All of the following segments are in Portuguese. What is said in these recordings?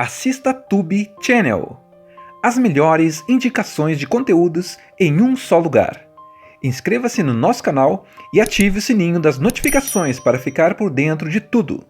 assista Tube Channel. As melhores indicações de conteúdos em um só lugar. Inscreva-se no nosso canal e ative o sininho das notificações para ficar por dentro de tudo.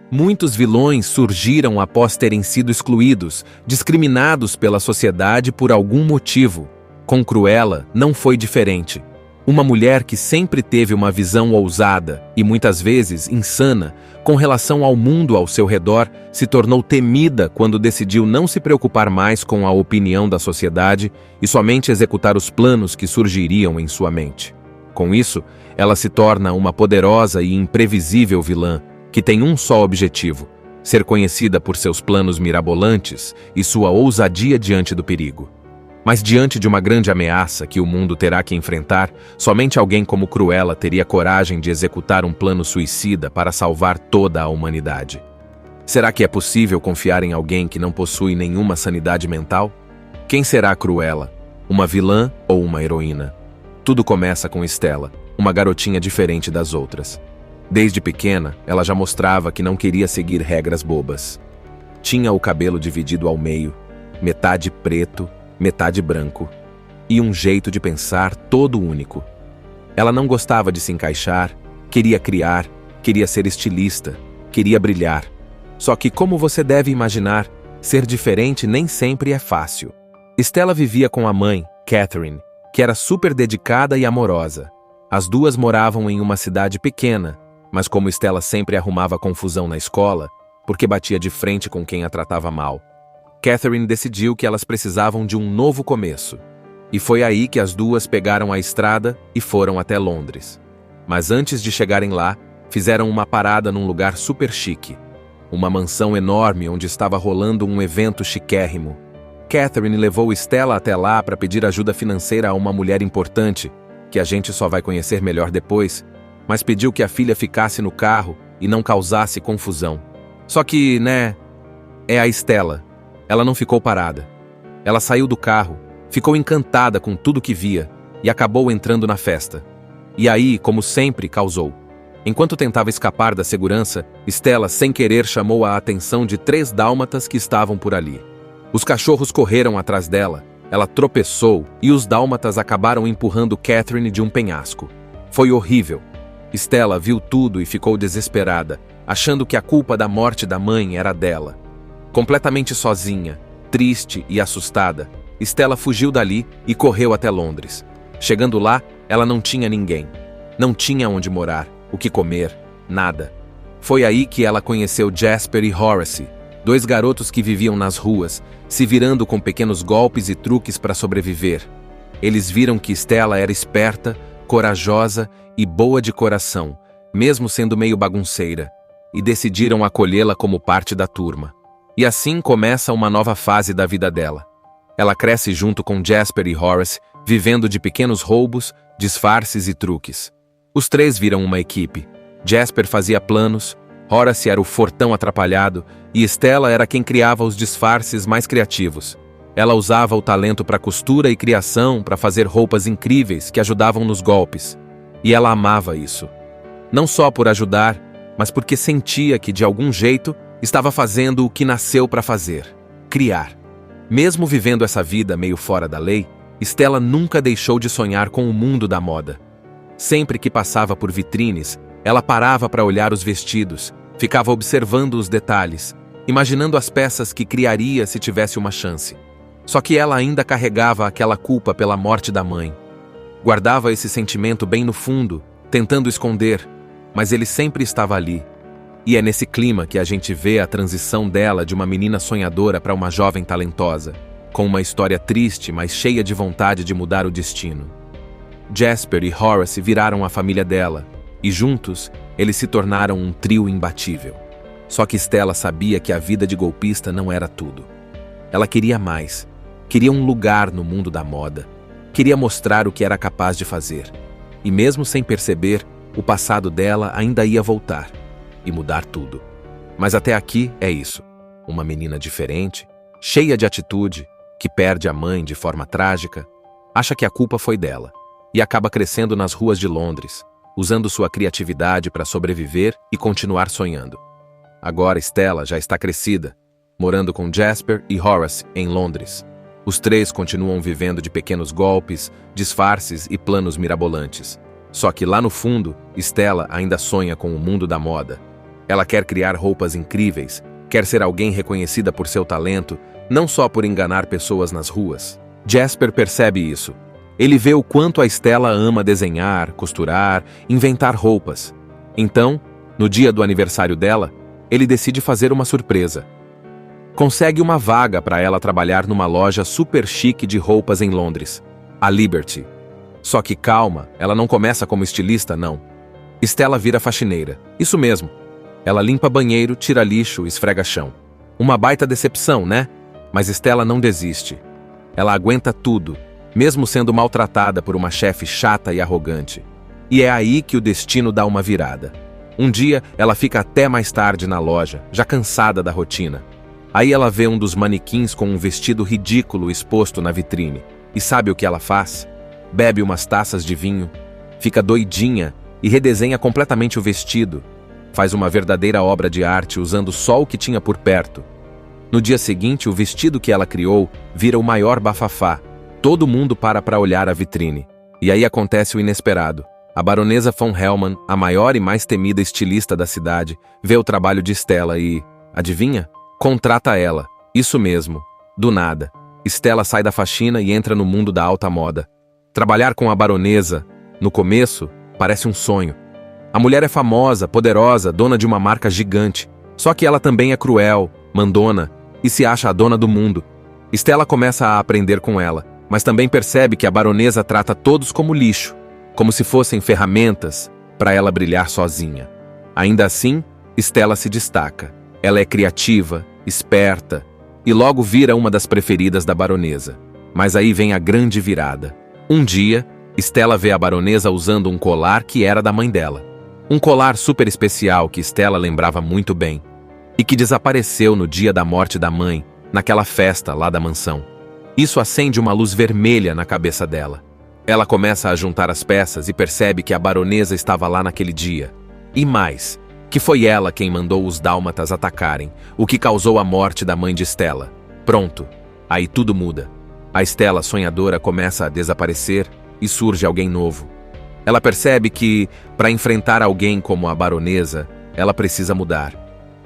Muitos vilões surgiram após terem sido excluídos, discriminados pela sociedade por algum motivo. Com Cruella não foi diferente. Uma mulher que sempre teve uma visão ousada e muitas vezes insana com relação ao mundo ao seu redor, se tornou temida quando decidiu não se preocupar mais com a opinião da sociedade e somente executar os planos que surgiriam em sua mente. Com isso, ela se torna uma poderosa e imprevisível vilã que tem um só objetivo: ser conhecida por seus planos mirabolantes e sua ousadia diante do perigo. Mas diante de uma grande ameaça que o mundo terá que enfrentar, somente alguém como Cruella teria coragem de executar um plano suicida para salvar toda a humanidade. Será que é possível confiar em alguém que não possui nenhuma sanidade mental? Quem será Cruella? Uma vilã ou uma heroína? Tudo começa com Stella, uma garotinha diferente das outras. Desde pequena, ela já mostrava que não queria seguir regras bobas. Tinha o cabelo dividido ao meio, metade preto, metade branco, e um jeito de pensar todo único. Ela não gostava de se encaixar, queria criar, queria ser estilista, queria brilhar. Só que, como você deve imaginar, ser diferente nem sempre é fácil. Stella vivia com a mãe, Catherine, que era super dedicada e amorosa. As duas moravam em uma cidade pequena, mas como Stella sempre arrumava confusão na escola, porque batia de frente com quem a tratava mal, Catherine decidiu que elas precisavam de um novo começo. E foi aí que as duas pegaram a estrada e foram até Londres. Mas antes de chegarem lá, fizeram uma parada num lugar super chique. Uma mansão enorme onde estava rolando um evento chiquérrimo. Catherine levou Stella até lá para pedir ajuda financeira a uma mulher importante, que a gente só vai conhecer melhor depois, mas pediu que a filha ficasse no carro e não causasse confusão. Só que, é a Stella. Ela não ficou parada. Ela saiu do carro, ficou encantada com tudo que via e acabou entrando na festa. E aí, como sempre, causou. Enquanto tentava escapar da segurança, Stella, sem querer, chamou a atenção de 3 dálmatas que estavam por ali. Os cachorros correram atrás dela, ela tropeçou e os dálmatas acabaram empurrando Catherine de um penhasco. Foi horrível. Stella viu tudo e ficou desesperada, achando que a culpa da morte da mãe era dela. Completamente sozinha, triste e assustada, Stella fugiu dali e correu até Londres. Chegando lá, ela não tinha ninguém. Não tinha onde morar, o que comer, nada. Foi aí que ela conheceu Jasper e Horace, 2 garotos que viviam nas ruas, se virando com pequenos golpes e truques para sobreviver. Eles viram que Stella era esperta, corajosa e boa de coração, mesmo sendo meio bagunceira, e decidiram acolhê-la como parte da turma. E assim começa uma nova fase da vida dela. Ela cresce junto com Jasper e Horace, vivendo de pequenos roubos, disfarces e truques. Os 3 viram uma equipe. Jasper fazia planos, Horace era o fortão atrapalhado e Stella era quem criava os disfarces mais criativos. Ela usava o talento para costura e criação para fazer roupas incríveis que ajudavam nos golpes. E ela amava isso. Não só por ajudar, mas porque sentia que, de algum jeito, estava fazendo o que nasceu para fazer: criar. Mesmo vivendo essa vida meio fora da lei, Stella nunca deixou de sonhar com o mundo da moda. Sempre que passava por vitrines, ela parava para olhar os vestidos, ficava observando os detalhes, imaginando as peças que criaria se tivesse uma chance. Só que ela ainda carregava aquela culpa pela morte da mãe. Guardava esse sentimento bem no fundo, tentando esconder, mas ele sempre estava ali. E é nesse clima que a gente vê a transição dela de uma menina sonhadora para uma jovem talentosa, com uma história triste, mas cheia de vontade de mudar o destino. Jasper e Horace viraram a família dela, e juntos, eles se tornaram um trio imbatível. Só que Stella sabia que a vida de golpista não era tudo. Ela queria mais, queria um lugar no mundo da moda, queria mostrar o que era capaz de fazer. E mesmo sem perceber, o passado dela ainda ia voltar e mudar tudo. Mas até aqui é isso: uma menina diferente, cheia de atitude, que perde a mãe de forma trágica, acha que a culpa foi dela e acaba crescendo nas ruas de Londres, usando sua criatividade para sobreviver e continuar sonhando. Agora Stella já está crescida, morando com Jasper e Horace em Londres. Os três continuam vivendo de pequenos golpes, disfarces e planos mirabolantes. Só que lá no fundo, Stella ainda sonha com o mundo da moda. Ela quer criar roupas incríveis, quer ser alguém reconhecida por seu talento, não só por enganar pessoas nas ruas. Jasper percebe isso. Ele vê o quanto a Stella ama desenhar, costurar, inventar roupas. Então, no dia do aniversário dela, ele decide fazer uma surpresa. Consegue uma vaga para ela trabalhar numa loja super chique de roupas em Londres, a Liberty. Só que calma, ela não começa como estilista, não. Stella vira faxineira. Isso mesmo. Ela limpa banheiro, tira lixo, esfrega chão. Uma baita decepção, né? Mas Stella não desiste. Ela aguenta tudo, mesmo sendo maltratada por uma chefe chata e arrogante. E é aí que o destino dá uma virada. Um dia, ela fica até mais tarde na loja, já cansada da rotina. Aí ela vê um dos manequins com um vestido ridículo exposto na vitrine. E sabe o que ela faz? Bebe umas taças de vinho, fica doidinha e redesenha completamente o vestido. Faz uma verdadeira obra de arte usando só o que tinha por perto. No dia seguinte, o vestido que ela criou vira o maior bafafá. Todo mundo para olhar a vitrine. E aí acontece o inesperado. A baronesa von Hellman, a maior e mais temida estilista da cidade, vê o trabalho de Stella e, adivinha? Contrata ela. Isso mesmo. Do nada. Stella sai da faxina e entra no mundo da alta moda. Trabalhar com a baronesa, no começo, parece um sonho. A mulher é famosa, poderosa, dona de uma marca gigante. Só que ela também é cruel, mandona e se acha a dona do mundo. Stella começa a aprender com ela, mas também percebe que a baronesa trata todos como lixo, como se fossem ferramentas para ela brilhar sozinha. Ainda assim, Stella se destaca. Ela é criativa, esperta e logo vira uma das preferidas da baronesa. Mas aí vem a grande virada. Um dia, Stella vê a baronesa usando um colar que era da mãe dela. Um colar super especial que Stella lembrava muito bem e que desapareceu no dia da morte da mãe, naquela festa lá da mansão. Isso acende uma luz vermelha na cabeça dela. Ela começa a juntar as peças e percebe que a baronesa estava lá naquele dia. E mais, que foi ela quem mandou os dálmatas atacarem, o que causou a morte da mãe de Stella. Pronto, aí tudo muda. A Stella sonhadora começa a desaparecer e surge alguém novo. Ela percebe que, para enfrentar alguém como a baronesa, ela precisa mudar.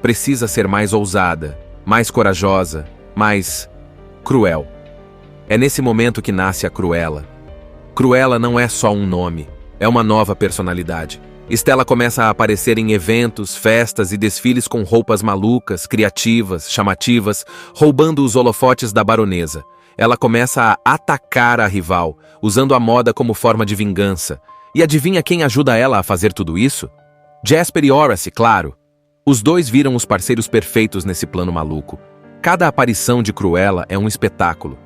Precisa ser mais ousada, mais corajosa, mais cruel. É nesse momento que nasce a Cruella. Cruella não é só um nome, é uma nova personalidade. Stella começa a aparecer em eventos, festas e desfiles com roupas malucas, criativas, chamativas, roubando os holofotes da baronesa. Ela começa a atacar a rival, usando a moda como forma de vingança. E adivinha quem ajuda ela a fazer tudo isso? Jasper e Horace, claro. Os dois viram os parceiros perfeitos nesse plano maluco. Cada aparição de Cruella é um espetáculo.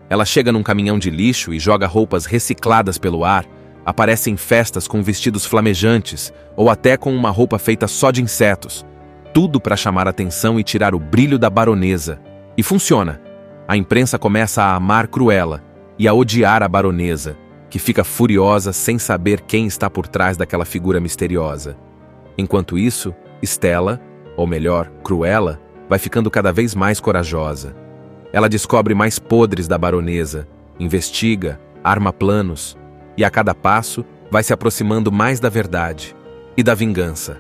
Ela chega num caminhão de lixo e joga roupas recicladas pelo ar, aparece em festas com vestidos flamejantes ou até com uma roupa feita só de insetos. Tudo para chamar a atenção e tirar o brilho da baronesa. E funciona. A imprensa começa a amar Cruella e a odiar a baronesa, que fica furiosa sem saber quem está por trás daquela figura misteriosa. Enquanto isso, Stella, ou melhor, Cruella, vai ficando cada vez mais corajosa. Ela descobre mais podres da baronesa, investiga, arma planos, e a cada passo vai se aproximando mais da verdade e da vingança.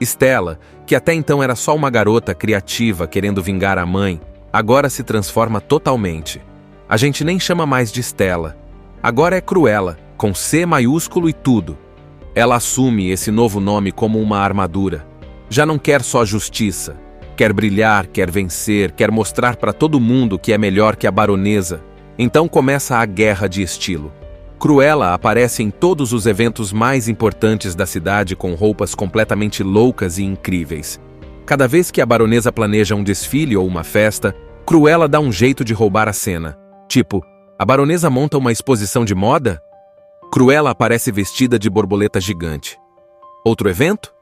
Stella, que até então era só uma garota criativa querendo vingar a mãe, agora se transforma totalmente. A gente nem chama mais de Stella. Agora é Cruella, com C maiúsculo e tudo. Ela assume esse novo nome como uma armadura. Já não quer só justiça. Quer brilhar, quer vencer, quer mostrar para todo mundo que é melhor que a baronesa. Então começa a guerra de estilo. Cruella aparece em todos os eventos mais importantes da cidade com roupas completamente loucas e incríveis. Cada vez que a baronesa planeja um desfile ou uma festa, Cruella dá um jeito de roubar a cena. Tipo, a baronesa monta uma exposição de moda? Cruella aparece vestida de borboleta gigante. Outro evento?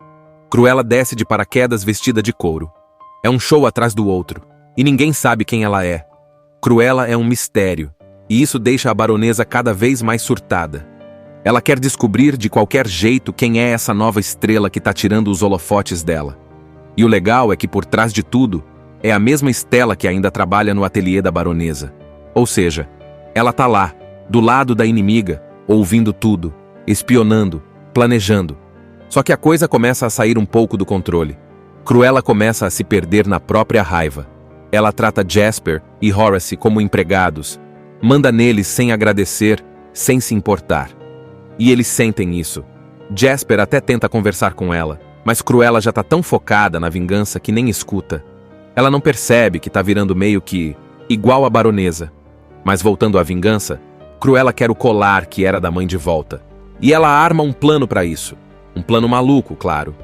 Cruella desce de paraquedas vestida de couro. É um show atrás do outro, e ninguém sabe quem ela é. Cruella é um mistério, e isso deixa a baronesa cada vez mais surtada. Ela quer descobrir de qualquer jeito quem é essa nova estrela que tá tirando os holofotes dela. E o legal é que por trás de tudo, é a mesma Stella que ainda trabalha no ateliê da baronesa. Ou seja, ela tá lá, do lado da inimiga, ouvindo tudo, espionando, planejando. Só que a coisa começa a sair um pouco do controle. Cruella começa a se perder na própria raiva. Ela trata Jasper e Horace como empregados, manda neles sem agradecer, sem se importar. E eles sentem isso. Jasper até tenta conversar com ela, mas Cruella já tá tão focada na vingança que nem escuta. Ela não percebe que tá virando meio que igual a baronesa. Mas voltando à vingança, Cruella quer o colar que era da mãe de volta. E ela arma um plano para isso. Um plano maluco, claro.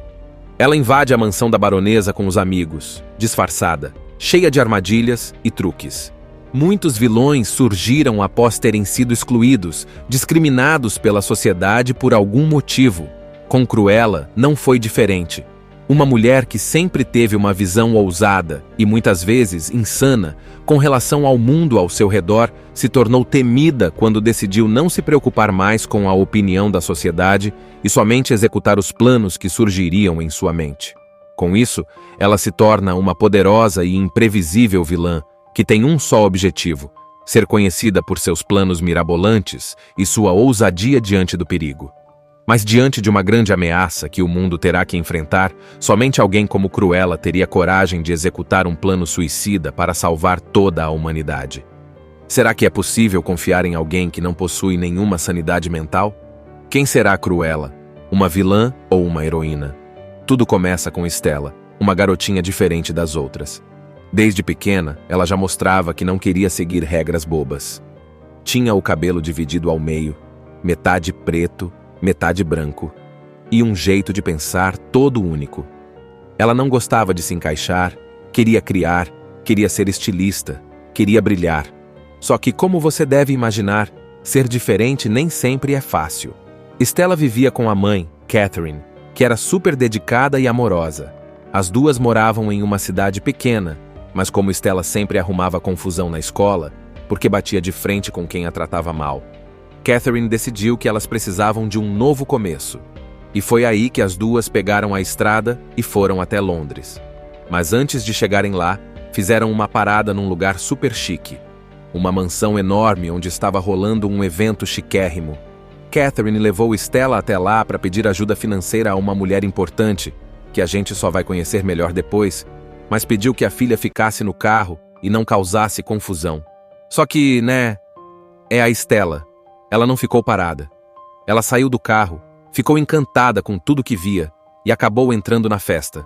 Ela invade a mansão da baronesa com os amigos, disfarçada, cheia de armadilhas e truques. Muitos vilões surgiram após terem sido excluídos, discriminados pela sociedade por algum motivo. Com Cruella não foi diferente. Uma mulher que sempre teve uma visão ousada e muitas vezes insana com relação ao mundo ao seu redor, se tornou temida quando decidiu não se preocupar mais com a opinião da sociedade e somente executar os planos que surgiriam em sua mente. Com isso, ela se torna uma poderosa e imprevisível vilã que tem um só objetivo: ser conhecida por seus planos mirabolantes e sua ousadia diante do perigo. Mas diante de uma grande ameaça que o mundo terá que enfrentar, somente alguém como Cruella teria coragem de executar um plano suicida para salvar toda a humanidade. Será que é possível confiar em alguém que não possui nenhuma sanidade mental? Quem será Cruella? Uma vilã ou uma heroína? Tudo começa com Stella, uma garotinha diferente das outras. Desde pequena, ela já mostrava que não queria seguir regras bobas. Tinha o cabelo dividido ao meio, metade preto, metade branco, e um jeito de pensar todo único. Ela não gostava de se encaixar, queria criar, queria ser estilista, queria brilhar. Só que, como você deve imaginar, ser diferente nem sempre é fácil. Stella vivia com a mãe, Catherine, que era super dedicada e amorosa. As duas moravam em uma cidade pequena, mas como Stella sempre arrumava confusão na escola, porque batia de frente com quem a tratava mal, Catherine decidiu que elas precisavam de um novo começo. E foi aí que as duas pegaram a estrada e foram até Londres. Mas antes de chegarem lá, fizeram uma parada num lugar super chique. Uma mansão enorme onde estava rolando um evento chiquérrimo. Catherine levou Stella até lá para pedir ajuda financeira a uma mulher importante, que a gente só vai conhecer melhor depois, mas pediu que a filha ficasse no carro e não causasse confusão. Só que, é a Stella. Ela não ficou parada. Ela saiu do carro, ficou encantada com tudo que via e acabou entrando na festa.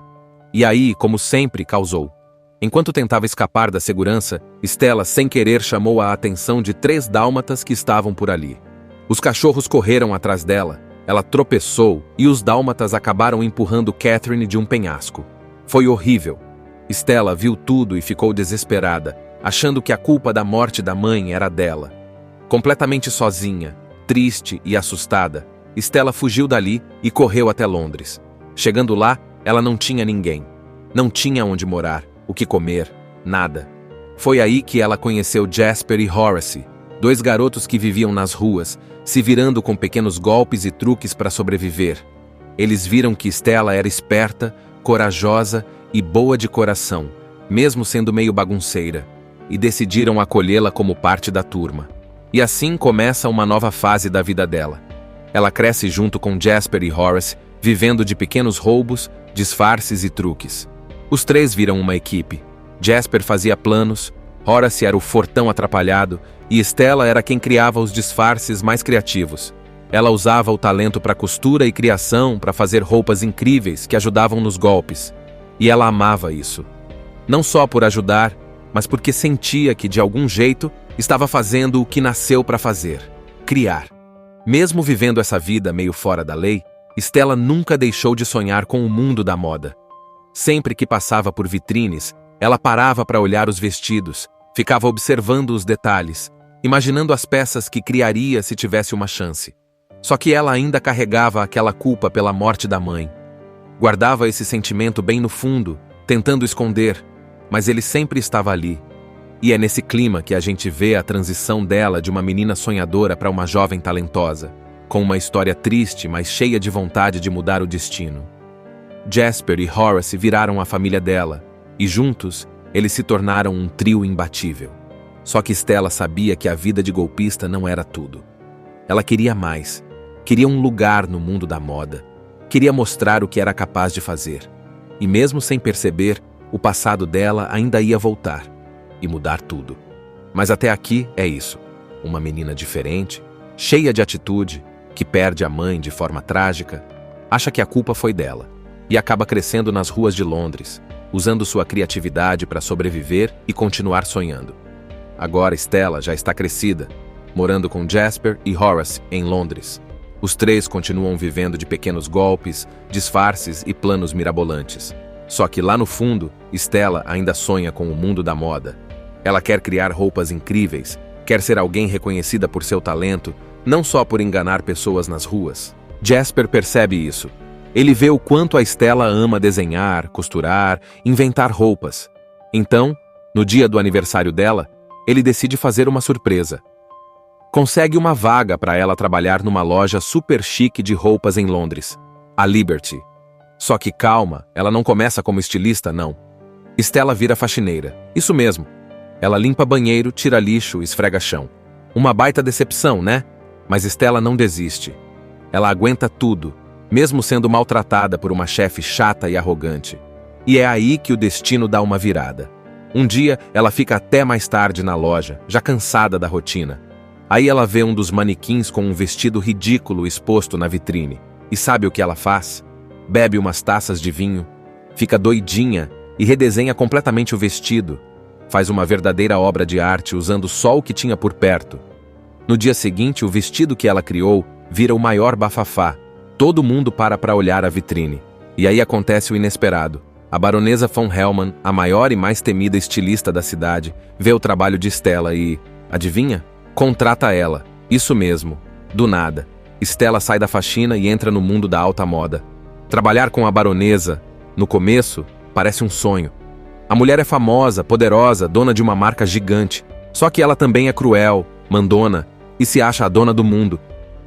E aí, como sempre, causou. Enquanto tentava escapar da segurança, Stella, sem querer, chamou a atenção de 3 dálmatas que estavam por ali. Os cachorros correram atrás dela, ela tropeçou e os dálmatas acabaram empurrando Catherine de um penhasco. Foi horrível. Stella viu tudo e ficou desesperada, achando que a culpa da morte da mãe era dela. Completamente sozinha, triste e assustada, Stella fugiu dali e correu até Londres. Chegando lá, ela não tinha ninguém. Não tinha onde morar, o que comer, nada. Foi aí que ela conheceu Jasper e Horace, 2 garotos que viviam nas ruas, se virando com pequenos golpes e truques para sobreviver. Eles viram que Stella era esperta, corajosa e boa de coração, mesmo sendo meio bagunceira, e decidiram acolhê-la como parte da turma. E assim começa uma nova fase da vida dela. Ela cresce junto com Jasper e Horace, vivendo de pequenos roubos, disfarces e truques. Os 3 viram uma equipe. Jasper fazia planos, Horace era o fortão atrapalhado e Stella era quem criava os disfarces mais criativos. Ela usava o talento para costura e criação para fazer roupas incríveis que ajudavam nos golpes. E ela amava isso. Não só por ajudar, mas porque sentia que, de algum jeito, estava fazendo o que nasceu para fazer: criar. Mesmo vivendo essa vida meio fora da lei, Stella nunca deixou de sonhar com o mundo da moda. Sempre que passava por vitrines, ela parava para olhar os vestidos, ficava observando os detalhes, imaginando as peças que criaria se tivesse uma chance. Só que ela ainda carregava aquela culpa pela morte da mãe. Guardava esse sentimento bem no fundo, tentando esconder, mas ele sempre estava ali. E é nesse clima que a gente vê a transição dela de uma menina sonhadora para uma jovem talentosa, com uma história triste, mas cheia de vontade de mudar o destino. Jasper e Horace viraram a família dela, e juntos, eles se tornaram um trio imbatível. Só que Stella sabia que a vida de golpista não era tudo. Ela queria mais. Queria um lugar no mundo da moda. Queria mostrar o que era capaz de fazer. E mesmo sem perceber, o passado dela ainda ia voltar e mudar tudo. Mas até aqui é isso. Uma menina diferente, cheia de atitude, que perde a mãe de forma trágica, acha que a culpa foi dela e acaba crescendo nas ruas de Londres, usando sua criatividade para sobreviver e continuar sonhando. Agora Stella já está crescida, morando com Jasper e Horace em Londres. Os três continuam vivendo de pequenos golpes, disfarces e planos mirabolantes. Só que lá no fundo, Stella ainda sonha com o mundo da moda. Ela quer criar roupas incríveis, quer ser alguém reconhecida por seu talento, não só por enganar pessoas nas ruas. Jasper percebe isso. Ele vê o quanto a Stella ama desenhar, costurar, inventar roupas. Então, no dia do aniversário dela, ele decide fazer uma surpresa. Consegue uma vaga para ela trabalhar numa loja super chique de roupas em Londres, a Liberty. Só que calma, ela não começa como estilista, não. Stella vira faxineira, isso mesmo. Ela limpa banheiro, tira lixo, esfrega chão. Uma baita decepção, né? Mas Stella não desiste. Ela aguenta tudo, mesmo sendo maltratada por uma chefe chata e arrogante. E é aí que o destino dá uma virada. Um dia, ela fica até mais tarde na loja, já cansada da rotina. Aí ela vê um dos manequins com um vestido ridículo exposto na vitrine. E sabe o que ela faz? Bebe umas taças de vinho, fica doidinha e redesenha completamente o vestido. Faz uma verdadeira obra de arte usando só o que tinha por perto. No dia seguinte, o vestido que ela criou vira o maior bafafá. Todo mundo para olhar a vitrine. E aí acontece o inesperado. A baronesa von Hellman, a maior e mais temida estilista da cidade, vê o trabalho de Stella e, adivinha? Contrata ela. Isso mesmo. Do nada. Stella sai da faxina e entra no mundo da alta moda. Trabalhar com a baronesa, no começo, parece um sonho. A mulher é famosa, poderosa, dona de uma marca gigante. Só que ela também é cruel, mandona e se acha a dona do mundo.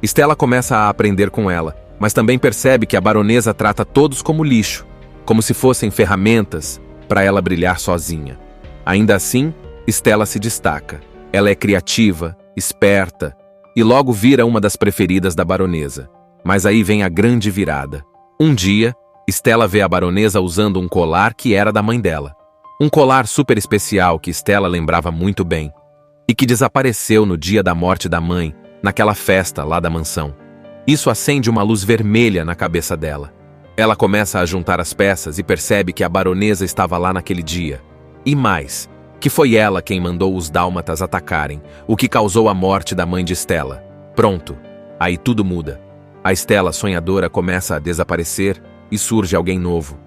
Stella começa a aprender com ela, mas também percebe que a baronesa trata todos como lixo, como se fossem ferramentas para ela brilhar sozinha. Ainda assim, Stella se destaca. Ela é criativa, esperta e logo vira uma das preferidas da baronesa. Mas aí vem a grande virada. Um dia, Stella vê a baronesa usando um colar que era da mãe dela. Um colar super especial que Stella lembrava muito bem e que desapareceu no dia da morte da mãe, naquela festa lá da mansão. Isso acende uma luz vermelha na cabeça dela. Ela começa a juntar as peças e percebe que a baronesa estava lá naquele dia. E mais, que foi ela quem mandou os dálmatas atacarem, o que causou a morte da mãe de Stella. Pronto, aí tudo muda. A Stella sonhadora começa a desaparecer e surge alguém novo.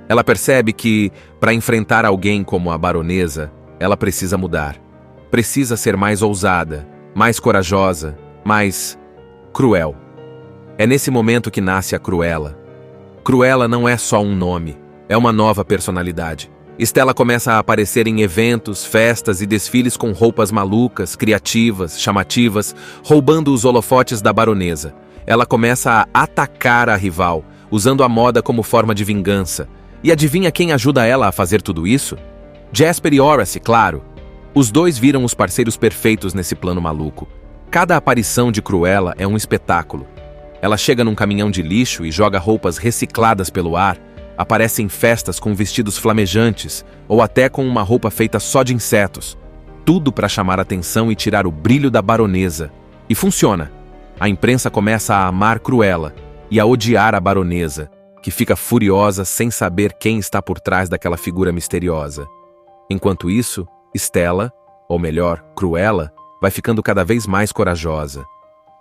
Ela percebe que, para enfrentar alguém como a baronesa, ela precisa mudar. Precisa ser mais ousada, mais corajosa, mais cruel. É nesse momento que nasce a Cruella. Cruella não é só um nome, é uma nova personalidade. Stella começa a aparecer em eventos, festas e desfiles com roupas malucas, criativas, chamativas, roubando os holofotes da baronesa. Ela começa a atacar a rival, usando a moda como forma de vingança. E adivinha quem ajuda ela a fazer tudo isso? Jasper e Horace, claro. Os dois viram os parceiros perfeitos nesse plano maluco. Cada aparição de Cruella é um espetáculo. Ela chega num caminhão de lixo e joga roupas recicladas pelo ar, aparece em festas com vestidos flamejantes ou até com uma roupa feita só de insetos. Tudo para chamar a atenção e tirar o brilho da baronesa. E funciona. A imprensa começa a amar Cruella e a odiar a baronesa, que fica furiosa sem saber quem está por trás daquela figura misteriosa. Enquanto isso, Stella, ou melhor, Cruella, vai ficando cada vez mais corajosa.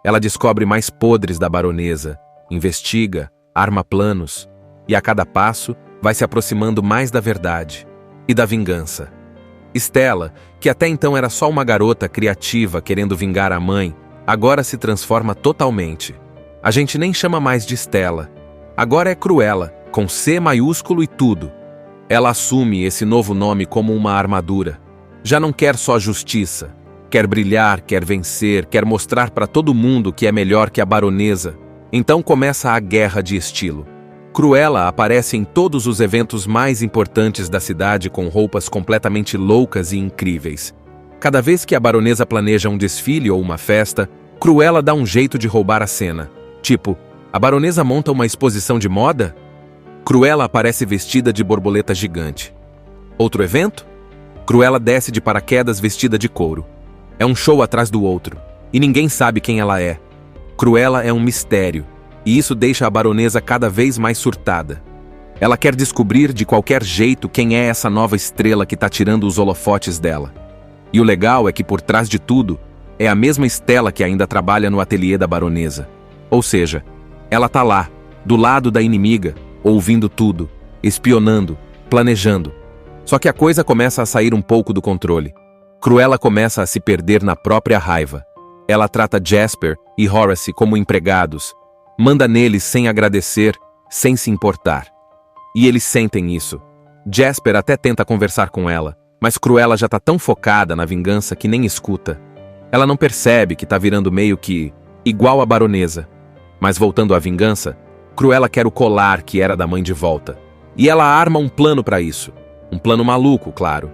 Ela descobre mais podres da baronesa, investiga, arma planos, e a cada passo vai se aproximando mais da verdade e da vingança. Stella, que até então era só uma garota criativa querendo vingar a mãe, agora se transforma totalmente. A gente nem chama mais de Stella. Agora é Cruella, com C maiúsculo e tudo. Ela assume esse novo nome como uma armadura. Já não quer só justiça. Quer brilhar, quer vencer, quer mostrar para todo mundo que é melhor que a baronesa. Então começa a guerra de estilo. Cruella aparece em todos os eventos mais importantes da cidade com roupas completamente loucas e incríveis. Cada vez que a baronesa planeja um desfile ou uma festa, Cruella dá um jeito de roubar a cena. Tipo, a baronesa monta uma exposição de moda? Cruella aparece vestida de borboleta gigante. Outro evento? Cruella desce de paraquedas vestida de couro. É um show atrás do outro, e ninguém sabe quem ela é. Cruella é um mistério, e isso deixa a baronesa cada vez mais surtada. Ela quer descobrir de qualquer jeito quem é essa nova estrela que tá tirando os holofotes dela. E o legal é que por trás de tudo, é a mesma Stella que ainda trabalha no ateliê da baronesa. Ou seja, ela tá lá, do lado da inimiga, ouvindo tudo, espionando, planejando. Só que a coisa começa a sair um pouco do controle. Cruella começa a se perder na própria raiva. Ela trata Jasper e Horace como empregados, manda neles sem agradecer, sem se importar. E eles sentem isso. Jasper até tenta conversar com ela, mas Cruella já tá tão focada na vingança que nem escuta. Ela não percebe que tá virando meio que igual a baronesa. Mas voltando à vingança, Cruella quer o colar que era da mãe de volta. E ela arma um plano para isso. Um plano maluco, claro.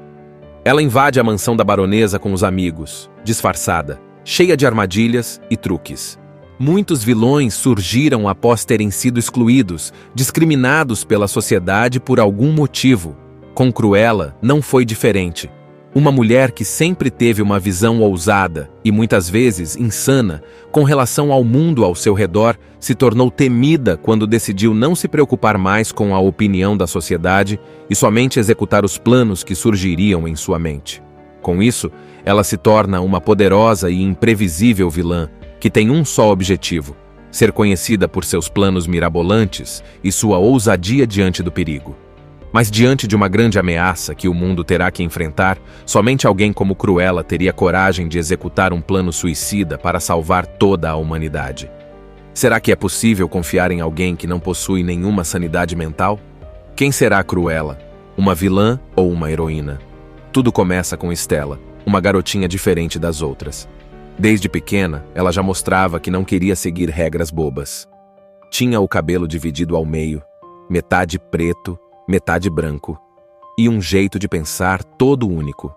Ela invade a mansão da baronesa com os amigos, disfarçada, cheia de armadilhas e truques. Muitos vilões surgiram após terem sido excluídos, discriminados pela sociedade por algum motivo. Com Cruella não foi diferente. Uma mulher que sempre teve uma visão ousada e muitas vezes insana com relação ao mundo ao seu redor se tornou temida quando decidiu não se preocupar mais com a opinião da sociedade e somente executar os planos que surgiriam em sua mente. Com isso, ela se torna uma poderosa e imprevisível vilã que tem um só objetivo: ser conhecida por seus planos mirabolantes e sua ousadia diante do perigo. Mas diante de uma grande ameaça que o mundo terá que enfrentar, somente alguém como Cruella teria coragem de executar um plano suicida para salvar toda a humanidade. Será que é possível confiar em alguém que não possui nenhuma sanidade mental? Quem será Cruella? Uma vilã ou uma heroína? Tudo começa com Stella, uma garotinha diferente das outras. Desde pequena, ela já mostrava que não queria seguir regras bobas. Tinha o cabelo dividido ao meio, metade preto, metade branco, e um jeito de pensar todo único.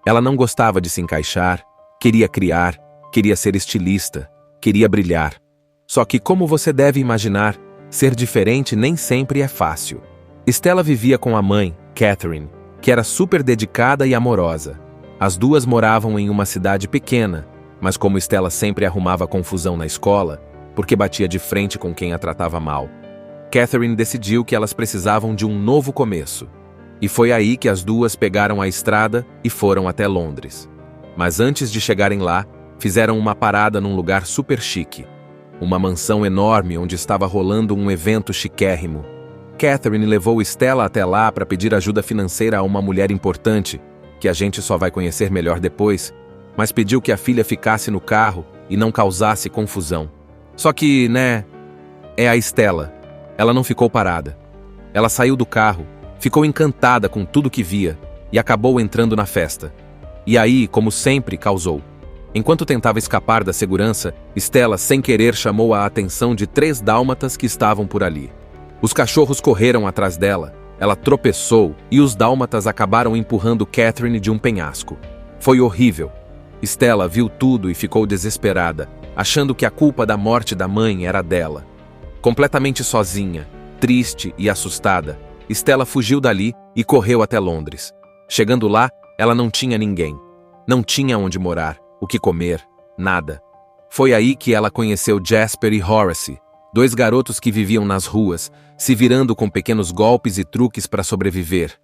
Ela não gostava de se encaixar, queria criar, queria ser estilista, queria brilhar. Só que, como você deve imaginar, ser diferente nem sempre é fácil. Stella vivia com a mãe, Catherine, que era super dedicada e amorosa. As duas moravam em uma cidade pequena, mas como Stella sempre arrumava confusão na escola, porque batia de frente com quem a tratava mal, Catherine decidiu que elas precisavam de um novo começo. E foi aí que as duas pegaram a estrada e foram até Londres. Mas antes de chegarem lá, fizeram uma parada num lugar super chique. Uma mansão enorme onde estava rolando um evento chiquérrimo. Catherine levou Stella até lá para pedir ajuda financeira a uma mulher importante, que a gente só vai conhecer melhor depois, mas pediu que a filha ficasse no carro e não causasse confusão. Só que, é a Stella. Ela não ficou parada. Ela saiu do carro, ficou encantada com tudo que via e acabou entrando na festa. E aí, como sempre, causou. Enquanto tentava escapar da segurança, Stella, sem querer, chamou a atenção de 3 dálmatas que estavam por ali. Os cachorros correram atrás dela, ela tropeçou e os dálmatas acabaram empurrando Catherine de um penhasco. Foi horrível. Stella viu tudo e ficou desesperada, achando que a culpa da morte da mãe era dela. Completamente sozinha, triste e assustada, Stella fugiu dali e correu até Londres. Chegando lá, ela não tinha ninguém. Não tinha onde morar, o que comer, nada. Foi aí que ela conheceu Jasper e Horace, 2 garotos que viviam nas ruas, se virando com pequenos golpes e truques para sobreviver.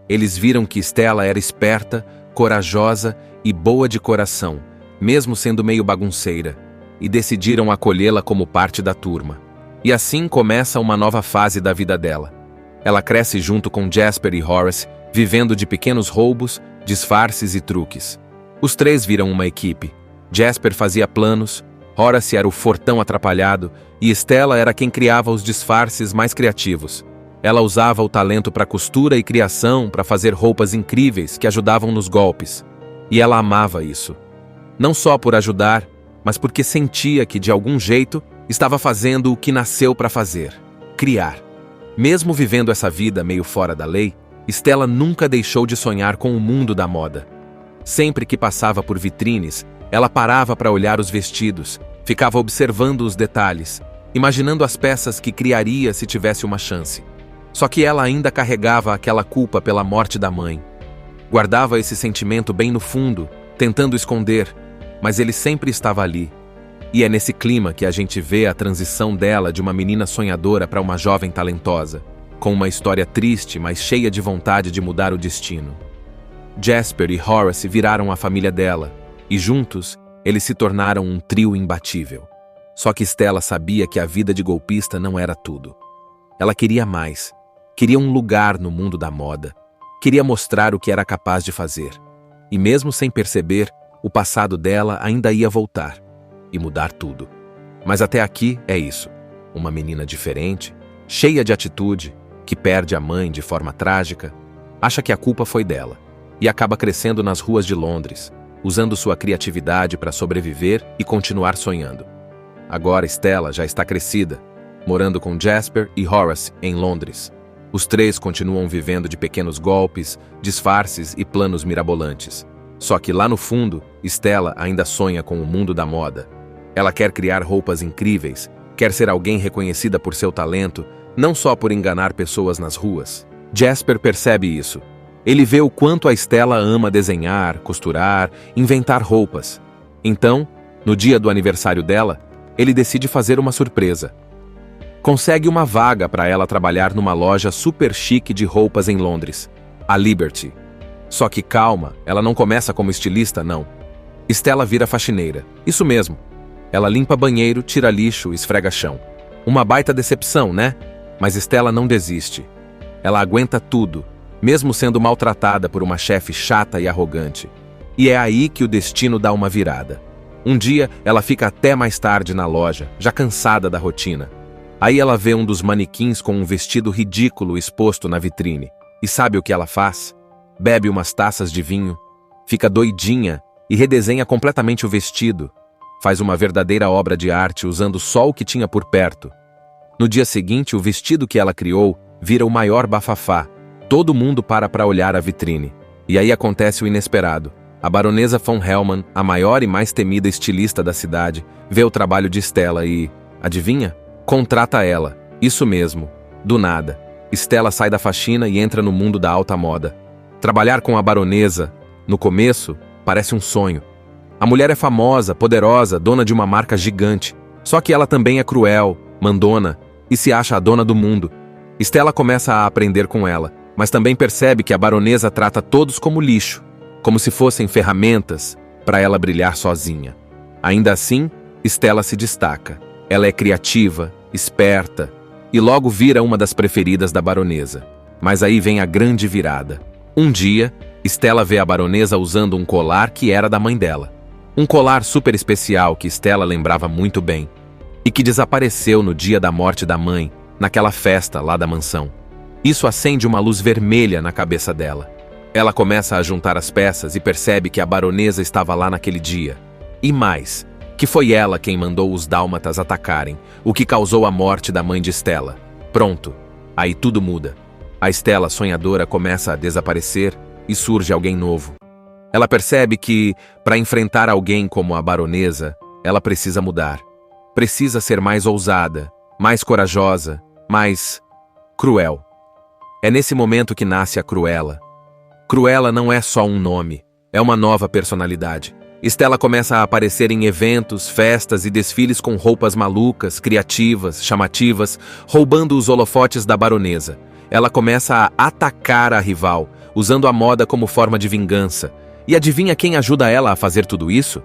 Eles viram que Stella era esperta, corajosa e boa de coração, mesmo sendo meio bagunceira, e decidiram acolhê-la como parte da turma. E assim começa uma nova fase da vida dela. Ela cresce junto com Jasper e Horace, vivendo de pequenos roubos, disfarces e truques. Os 3 viram uma equipe. Jasper fazia planos, Horace era o fortão atrapalhado e Stella era quem criava os disfarces mais criativos. Ela usava o talento para costura e criação para fazer roupas incríveis que ajudavam nos golpes. E ela amava isso. Não só por ajudar, mas porque sentia que, de algum jeito, estava fazendo o que nasceu para fazer: criar. Mesmo vivendo essa vida meio fora da lei, Stella nunca deixou de sonhar com o mundo da moda. Sempre que passava por vitrines, ela parava para olhar os vestidos, ficava observando os detalhes, imaginando as peças que criaria se tivesse uma chance. Só que ela ainda carregava aquela culpa pela morte da mãe. Guardava esse sentimento bem no fundo, tentando esconder, mas ele sempre estava ali. E é nesse clima que a gente vê a transição dela de uma menina sonhadora para uma jovem talentosa, com uma história triste, mas cheia de vontade de mudar o destino. Jasper e Horace viraram a família dela, e juntos, eles se tornaram um trio imbatível. Só que Stella sabia que a vida de golpista não era tudo. Ela queria mais. Queria um lugar no mundo da moda. Queria mostrar o que era capaz de fazer. E mesmo sem perceber, o passado dela ainda ia voltar e mudar tudo. Mas até aqui é isso. Uma menina diferente, cheia de atitude, que perde a mãe de forma trágica, acha que a culpa foi dela e acaba crescendo nas ruas de Londres, usando sua criatividade para sobreviver e continuar sonhando. Agora Stella já está crescida, morando com Jasper e Horace em Londres. Os três continuam vivendo de pequenos golpes, disfarces e planos mirabolantes. Só que lá no fundo, Stella ainda sonha com o mundo da moda. Ela quer criar roupas incríveis, quer ser alguém reconhecida por seu talento, não só por enganar pessoas nas ruas. Jasper percebe isso. Ele vê o quanto a Stella ama desenhar, costurar, inventar roupas. Então, no dia do aniversário dela, ele decide fazer uma surpresa. Consegue uma vaga para ela trabalhar numa loja super chique de roupas em Londres, a Liberty. Só que calma, ela não começa como estilista, não. Stella vira faxineira. Isso mesmo. Ela limpa banheiro, tira lixo, esfrega chão. Uma baita decepção, né? Mas Stella não desiste. Ela aguenta tudo, mesmo sendo maltratada por uma chefe chata e arrogante. E é aí que o destino dá uma virada. Um dia, ela fica até mais tarde na loja, já cansada da rotina. Aí ela vê um dos manequins com um vestido ridículo exposto na vitrine. E sabe o que ela faz? Bebe umas taças de vinho, fica doidinha e redesenha completamente o vestido. Faz uma verdadeira obra de arte usando só o que tinha por perto. No dia seguinte, o vestido que ela criou vira o maior bafafá. Todo mundo para olhar a vitrine. E aí acontece o inesperado. A baronesa von Hellman, a maior e mais temida estilista da cidade, vê o trabalho de Stella e, adivinha? Contrata ela. Isso mesmo. Do nada. Stella sai da faxina e entra no mundo da alta moda. Trabalhar com a baronesa, no começo, parece um sonho. A mulher é famosa, poderosa, dona de uma marca gigante. Só que ela também é cruel, mandona e se acha a dona do mundo. Stella começa a aprender com ela, mas também percebe que a baronesa trata todos como lixo, como se fossem ferramentas para ela brilhar sozinha. Ainda assim, Stella se destaca. Ela é criativa, esperta e logo vira uma das preferidas da baronesa. Mas aí vem a grande virada. Um dia, Stella vê a baronesa usando um colar que era da mãe dela. Um colar super especial que Stella lembrava muito bem e que desapareceu no dia da morte da mãe, naquela festa lá da mansão. Isso acende uma luz vermelha na cabeça dela. Ela começa a juntar as peças e percebe que a baronesa estava lá naquele dia. E mais, que foi ela quem mandou os dálmatas atacarem, o que causou a morte da mãe de Stella. Pronto, aí tudo muda. A Stella sonhadora começa a desaparecer e surge alguém novo. Ela percebe que, para enfrentar alguém como a baronesa, ela precisa mudar. Precisa ser mais ousada, mais corajosa, mais cruel. É nesse momento que nasce a Cruella. Cruella não é só um nome, é uma nova personalidade. Stella começa a aparecer em eventos, festas e desfiles com roupas malucas, criativas, chamativas, roubando os holofotes da baronesa. Ela começa a atacar a rival, usando a moda como forma de vingança. E adivinha quem ajuda ela a fazer tudo isso?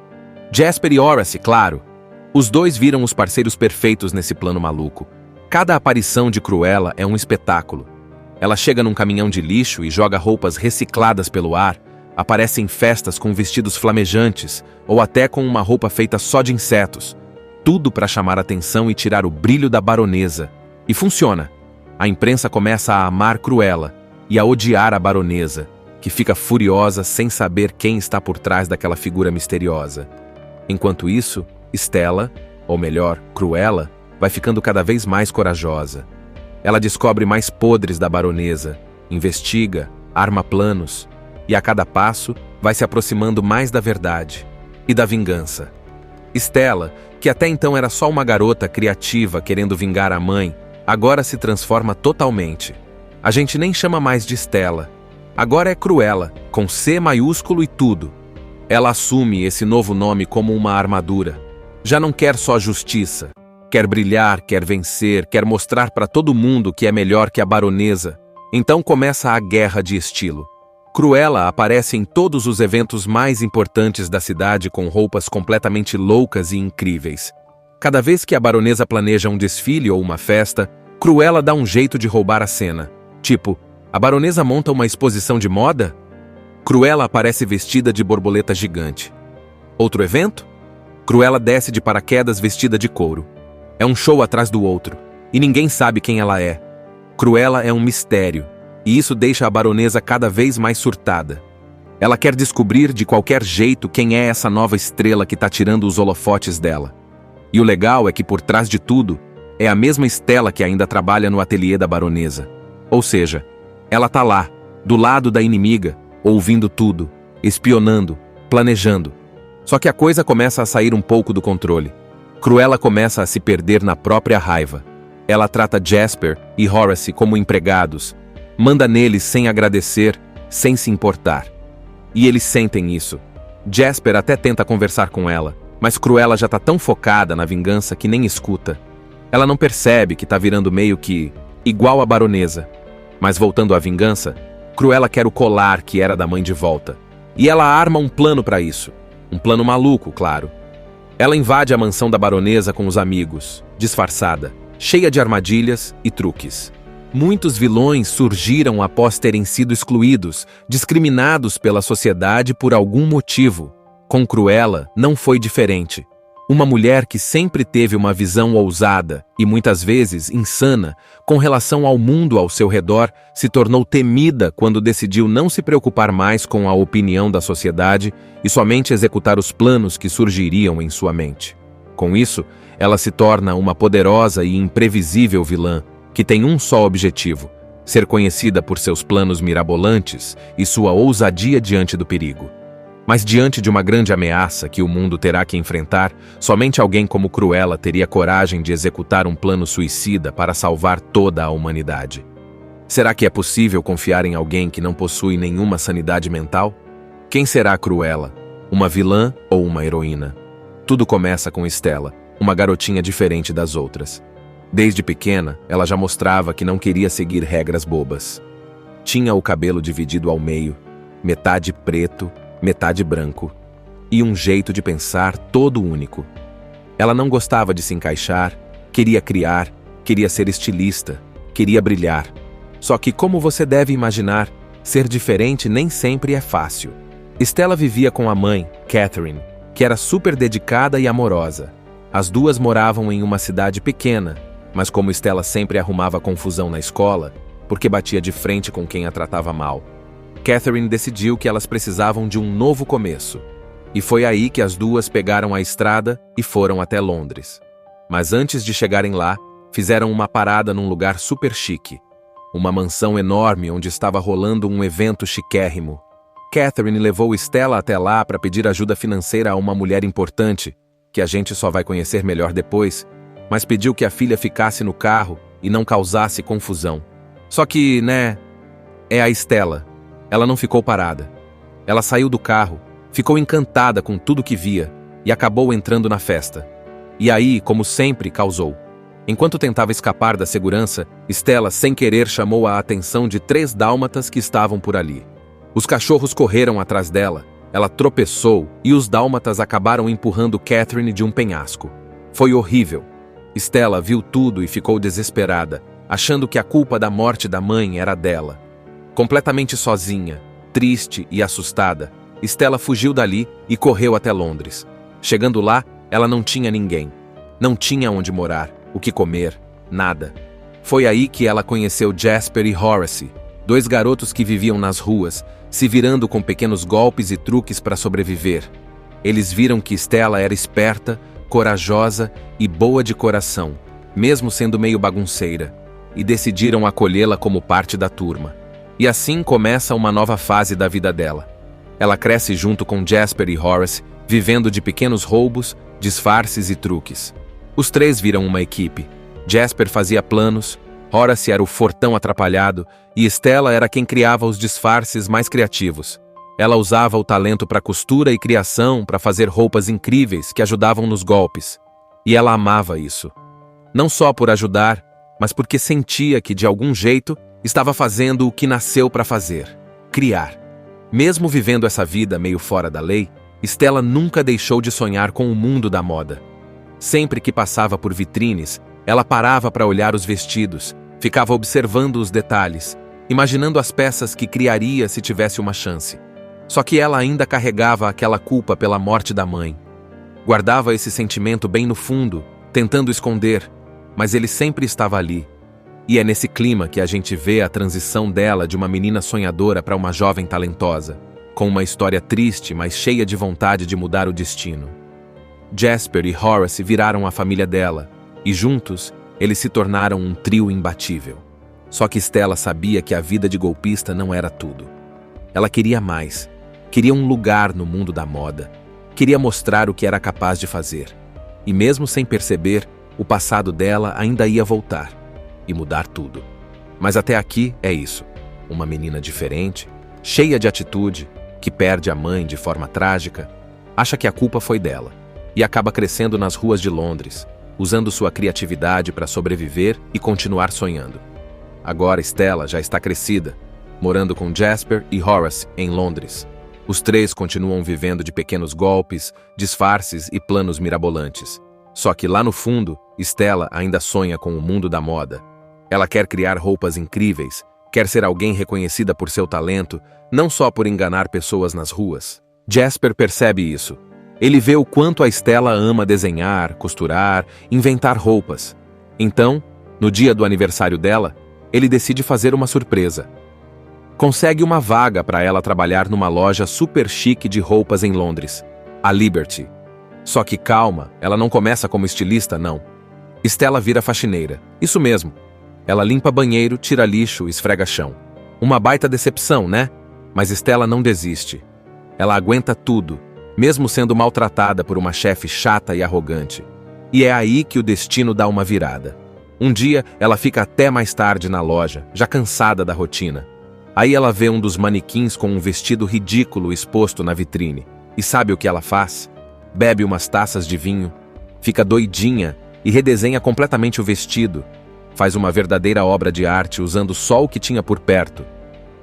Jasper e Horace, claro. Os dois viram os parceiros perfeitos nesse plano maluco. Cada aparição de Cruella é um espetáculo. Ela chega num caminhão de lixo e joga roupas recicladas pelo ar, aparece em festas com vestidos flamejantes ou até com uma roupa feita só de insetos. Tudo para chamar a atenção e tirar o brilho da baronesa. E funciona. A imprensa começa a amar Cruella e a odiar a baronesa, que fica furiosa sem saber quem está por trás daquela figura misteriosa. Enquanto isso, Stella, ou melhor, Cruella, vai ficando cada vez mais corajosa. Ela descobre mais podres da baronesa, investiga, arma planos, e a cada passo vai se aproximando mais da verdade e da vingança. Stella, que até então era só uma garota criativa querendo vingar a mãe, agora se transforma totalmente. A gente nem chama mais de Stella. Agora é Cruella, com C maiúsculo e tudo. Ela assume esse novo nome como uma armadura. Já não quer só justiça. Quer brilhar, quer vencer, quer mostrar para todo mundo que é melhor que a baronesa. Então começa a guerra de estilo. Cruella aparece em todos os eventos mais importantes da cidade com roupas completamente loucas e incríveis. Cada vez que a baronesa planeja um desfile ou uma festa, Cruella dá um jeito de roubar a cena. Tipo, a baronesa monta uma exposição de moda? Cruella aparece vestida de borboleta gigante. Outro evento? Cruella desce de paraquedas vestida de couro. É um show atrás do outro, e ninguém sabe quem ela é. Cruella é um mistério, e isso deixa a baronesa cada vez mais surtada. Ela quer descobrir de qualquer jeito quem é essa nova estrela que tá tirando os holofotes dela. E o legal é que por trás de tudo, é a mesma Stella que ainda trabalha no ateliê da baronesa. Ou seja, ela tá lá, do lado da inimiga, ouvindo tudo, espionando, planejando. Só que a coisa começa a sair um pouco do controle. Cruella começa a se perder na própria raiva. Ela trata Jasper e Horace como empregados, manda neles sem agradecer, sem se importar. E eles sentem isso. Jasper até tenta conversar com ela, mas Cruella já tá tão focada na vingança que nem escuta. Ela não percebe que tá virando meio que igual a baronesa. Mas voltando à vingança, Cruella quer o colar que era da mãe de volta. E ela arma um plano para isso. Um plano maluco, claro. Ela invade a mansão da baronesa com os amigos, disfarçada, cheia de armadilhas e truques. Muitos vilões surgiram após terem sido excluídos, discriminados pela sociedade por algum motivo. Com Cruella, não foi diferente. Uma mulher que sempre teve uma visão ousada e muitas vezes insana com relação ao mundo ao seu redor, se tornou temida quando decidiu não se preocupar mais com a opinião da sociedade e somente executar os planos que surgiriam em sua mente. Com isso, ela se torna uma poderosa e imprevisível vilã que tem um só objetivo: ser conhecida por seus planos mirabolantes e sua ousadia diante do perigo. Mas diante de uma grande ameaça que o mundo terá que enfrentar, somente alguém como Cruella teria coragem de executar um plano suicida para salvar toda a humanidade. Será que é possível confiar em alguém que não possui nenhuma sanidade mental? Quem será Cruella? Uma vilã ou uma heroína? Tudo começa com Stella, uma garotinha diferente das outras. Desde pequena, ela já mostrava que não queria seguir regras bobas. Tinha o cabelo dividido ao meio, metade preto, metade branco, e um jeito de pensar todo único. Ela não gostava de se encaixar, queria criar, queria ser estilista, queria brilhar. Só que, como você deve imaginar, ser diferente nem sempre é fácil. Stella vivia com a mãe, Catherine, que era super dedicada e amorosa. As duas moravam em uma cidade pequena, mas como Stella sempre arrumava confusão na escola, porque batia de frente com quem a tratava mal, Catherine decidiu que elas precisavam de um novo começo. E foi aí que as duas pegaram a estrada e foram até Londres. Mas antes de chegarem lá, fizeram uma parada num lugar super chique. Uma mansão enorme onde estava rolando um evento chiquérrimo. Catherine levou Stella até lá para pedir ajuda financeira a uma mulher importante, que a gente só vai conhecer melhor depois, mas pediu que a filha ficasse no carro e não causasse confusão. Só que, é a Stella. Ela não ficou parada. Ela saiu do carro, ficou encantada com tudo que via e acabou entrando na festa. E aí, como sempre, causou. Enquanto tentava escapar da segurança, Stella, sem querer, chamou a atenção de 3 dálmatas que estavam por ali. Os cachorros correram atrás dela, ela tropeçou e os dálmatas acabaram empurrando Catherine de um penhasco. Foi horrível. Stella viu tudo e ficou desesperada, achando que a culpa da morte da mãe era dela. Completamente sozinha, triste e assustada, Stella fugiu dali e correu até Londres. Chegando lá, ela não tinha ninguém. Não tinha onde morar, o que comer, nada. Foi aí que ela conheceu Jasper e Horace, 2 garotos que viviam nas ruas, se virando com pequenos golpes e truques para sobreviver. Eles viram que Stella era esperta, corajosa e boa de coração, mesmo sendo meio bagunceira. e decidiram acolhê-la como parte da turma. E assim começa uma nova fase da vida dela. Ela cresce junto com Jasper e Horace, vivendo de pequenos roubos, disfarces e truques. Os três viram uma equipe. Jasper fazia planos, Horace era o fortão atrapalhado e Stella era quem criava os disfarces mais criativos. Ela usava o talento para costura e criação para fazer roupas incríveis que ajudavam nos golpes. E ela amava isso. Não só por ajudar, mas porque sentia que, de algum jeito, estava fazendo o que nasceu para fazer: criar. Mesmo vivendo essa vida meio fora da lei, Stella nunca deixou de sonhar com o mundo da moda. Sempre que passava por vitrines, ela parava para olhar os vestidos, ficava observando os detalhes, imaginando as peças que criaria se tivesse uma chance. Só que ela ainda carregava aquela culpa pela morte da mãe. Guardava esse sentimento bem no fundo, tentando esconder, mas ele sempre estava ali. E é nesse clima que a gente vê a transição dela de uma menina sonhadora para uma jovem talentosa, com uma história triste, mas cheia de vontade de mudar o destino. Jasper e Horace viraram a família dela, e juntos, eles se tornaram um trio imbatível. Só que Stella sabia que a vida de golpista não era tudo. Ela queria mais. Queria um lugar no mundo da moda. Queria mostrar o que era capaz de fazer. E mesmo sem perceber, o passado dela ainda ia voltar e mudar tudo. Mas até aqui é isso. Uma menina diferente, cheia de atitude, que perde a mãe de forma trágica, acha que a culpa foi dela e acaba crescendo nas ruas de Londres, usando sua criatividade para sobreviver e continuar sonhando. Agora Stella já está crescida, morando com Jasper e Horace em Londres. Os três continuam vivendo de pequenos golpes, disfarces e planos mirabolantes. Só que lá no fundo, Stella ainda sonha com o mundo da moda. Ela quer criar roupas incríveis, quer ser alguém reconhecida por seu talento, não só por enganar pessoas nas ruas. Jasper percebe isso. Ele vê o quanto a Stella ama desenhar, costurar, inventar roupas. Então, no dia do aniversário dela, ele decide fazer uma surpresa. Consegue uma vaga para ela trabalhar numa loja super chique de roupas em Londres, a Liberty. Só que calma, ela não começa como estilista, não. Stella vira faxineira, isso mesmo. Ela limpa banheiro, tira lixo, esfrega chão. Uma baita decepção, né? Mas Stella não desiste. Ela aguenta tudo, mesmo sendo maltratada por uma chefe chata e arrogante. E é aí que o destino dá uma virada. Um dia, ela fica até mais tarde na loja, já cansada da rotina. Aí ela vê um dos manequins com um vestido ridículo exposto na vitrine. E sabe o que ela faz? Bebe umas taças de vinho, fica doidinha e redesenha completamente o vestido. Faz uma verdadeira obra de arte usando só o que tinha por perto.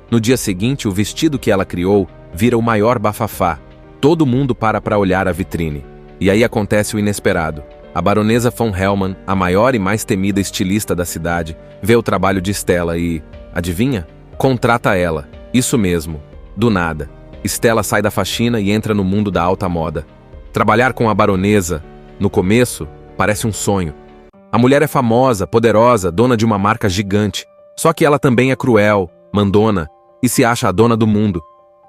No dia seguinte, o vestido que ela criou vira o maior bafafá. Todo mundo para olhar a vitrine. E aí acontece o inesperado. A baronesa von Hellman, a maior e mais temida estilista da cidade, vê o trabalho de Stella e, adivinha? Contrata ela. Isso mesmo. Do nada. Stella sai da faxina e entra no mundo da alta moda. Trabalhar com a baronesa, no começo, parece um sonho. A mulher é famosa, poderosa, dona de uma marca gigante. Só que ela também é cruel, mandona e se acha a dona do mundo.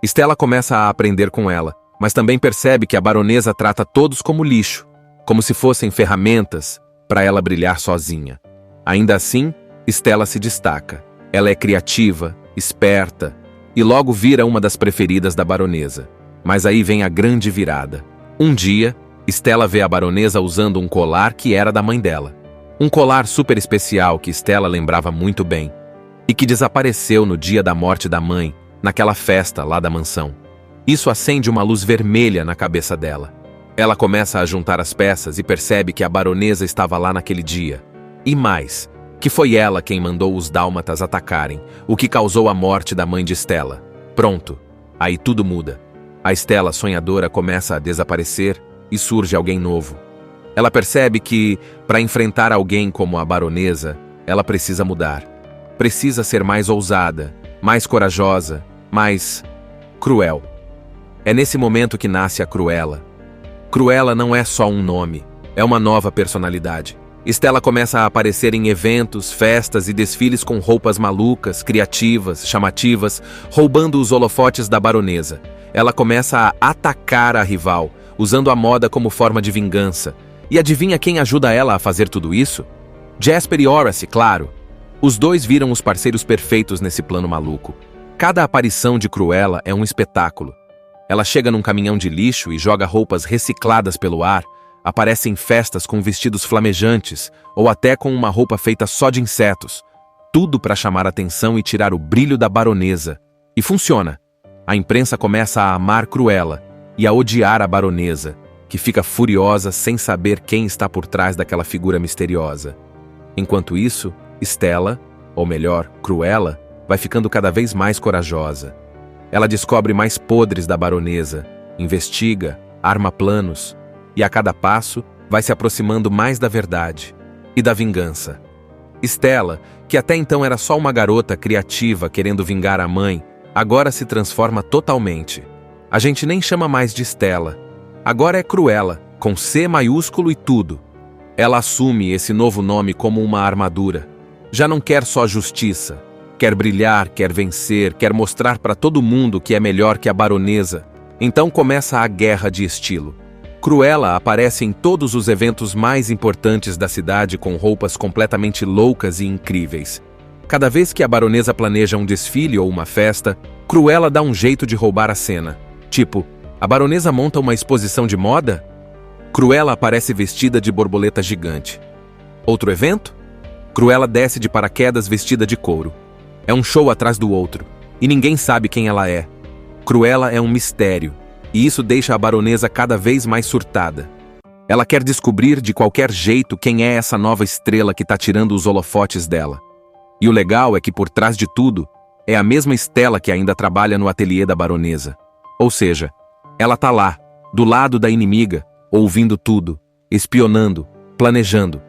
Stella começa a aprender com ela, mas também percebe que a baronesa trata todos como lixo, como se fossem ferramentas para ela brilhar sozinha. Ainda assim, Stella se destaca. Ela é criativa, esperta e logo vira uma das preferidas da baronesa. Mas aí vem a grande virada. Um dia, Stella vê a baronesa usando um colar que era da mãe dela. Um colar super especial que Stella lembrava muito bem e que desapareceu no dia da morte da mãe, naquela festa lá da mansão. Isso acende uma luz vermelha na cabeça dela. Ela começa a juntar as peças e percebe que a baronesa estava lá naquele dia. E mais, que foi ela quem mandou os dálmatas atacarem, o que causou a morte da mãe de Stella. Pronto, aí tudo muda. A Stella sonhadora começa a desaparecer e surge alguém novo. Ela percebe que, para enfrentar alguém como a baronesa, ela precisa mudar. Precisa ser mais ousada, mais corajosa, mais cruel. É nesse momento que nasce a Cruella. Cruella não é só um nome, é uma nova personalidade. Stella começa a aparecer em eventos, festas e desfiles com roupas malucas, criativas, chamativas, roubando os holofotes da baronesa. Ela começa a atacar a rival, usando a moda como forma de vingança. E adivinha quem ajuda ela a fazer tudo isso? Jasper e Horace, claro. Os dois viram os parceiros perfeitos nesse plano maluco. Cada aparição de Cruella é um espetáculo. Ela chega num caminhão de lixo e joga roupas recicladas pelo ar, aparece em festas com vestidos flamejantes ou até com uma roupa feita só de insetos. Tudo para chamar a atenção e tirar o brilho da baronesa. E funciona. A imprensa começa a amar Cruella e a odiar a baronesa, que fica furiosa sem saber quem está por trás daquela figura misteriosa. Enquanto isso, Stella, ou melhor, Cruella, vai ficando cada vez mais corajosa. Ela descobre mais podres da baronesa, investiga, arma planos, e a cada passo vai se aproximando mais da verdade e da vingança. Stella, que até então era só uma garota criativa querendo vingar a mãe, agora se transforma totalmente. A gente nem chama mais de Stella. Agora é Cruella, com C maiúsculo e tudo. Ela assume esse novo nome como uma armadura. Já não quer só justiça. Quer brilhar, quer vencer, quer mostrar para todo mundo que é melhor que a baronesa. Então começa a guerra de estilo. Cruella aparece em todos os eventos mais importantes da cidade com roupas completamente loucas e incríveis. Cada vez que a baronesa planeja um desfile ou uma festa, Cruella dá um jeito de roubar a cena. Tipo, a baronesa monta uma exposição de moda? Cruella aparece vestida de borboleta gigante. Outro evento? Cruella desce de paraquedas vestida de couro. É um show atrás do outro, e ninguém sabe quem ela é. Cruella é um mistério, e isso deixa a baronesa cada vez mais surtada. Ela quer descobrir de qualquer jeito quem é essa nova estrela que tá tirando os holofotes dela. E o legal é que por trás de tudo, é a mesma Stella que ainda trabalha no ateliê da baronesa. Ou seja, ela tá lá, do lado da inimiga, ouvindo tudo, espionando, planejando.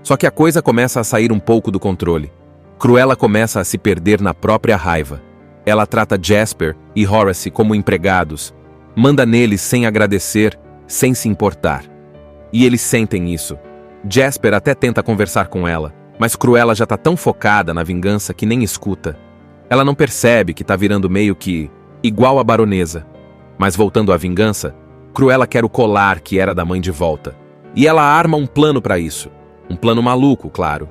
Só que a coisa começa a sair um pouco do controle. Cruella começa a se perder na própria raiva. Ela trata Jasper e Horace como empregados, manda neles sem agradecer, sem se importar. E eles sentem isso. Jasper até tenta conversar com ela, mas Cruella já tá tão focada na vingança que nem escuta. Ela não percebe que tá virando meio que igual a baronesa. Mas voltando à vingança, Cruella quer o colar que era da mãe de volta. E ela arma um plano para isso. Um plano maluco, claro.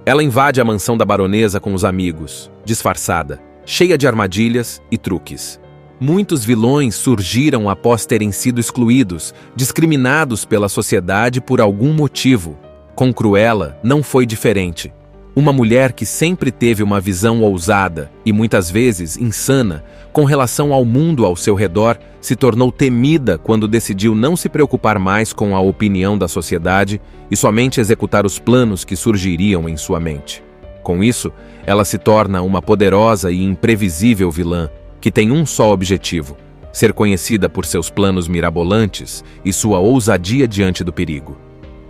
Ela invade a mansão da baronesa com os amigos, disfarçada, cheia de armadilhas e truques. Muitos vilões surgiram após terem sido excluídos, discriminados pela sociedade por algum motivo. Com Cruella não foi diferente. Uma mulher que sempre teve uma visão ousada e muitas vezes insana com relação ao mundo ao seu redor, se tornou temida quando decidiu não se preocupar mais com a opinião da sociedade e somente executar os planos que surgiriam em sua mente. Com isso, ela se torna uma poderosa e imprevisível vilã que tem um só objetivo: ser conhecida por seus planos mirabolantes e sua ousadia diante do perigo.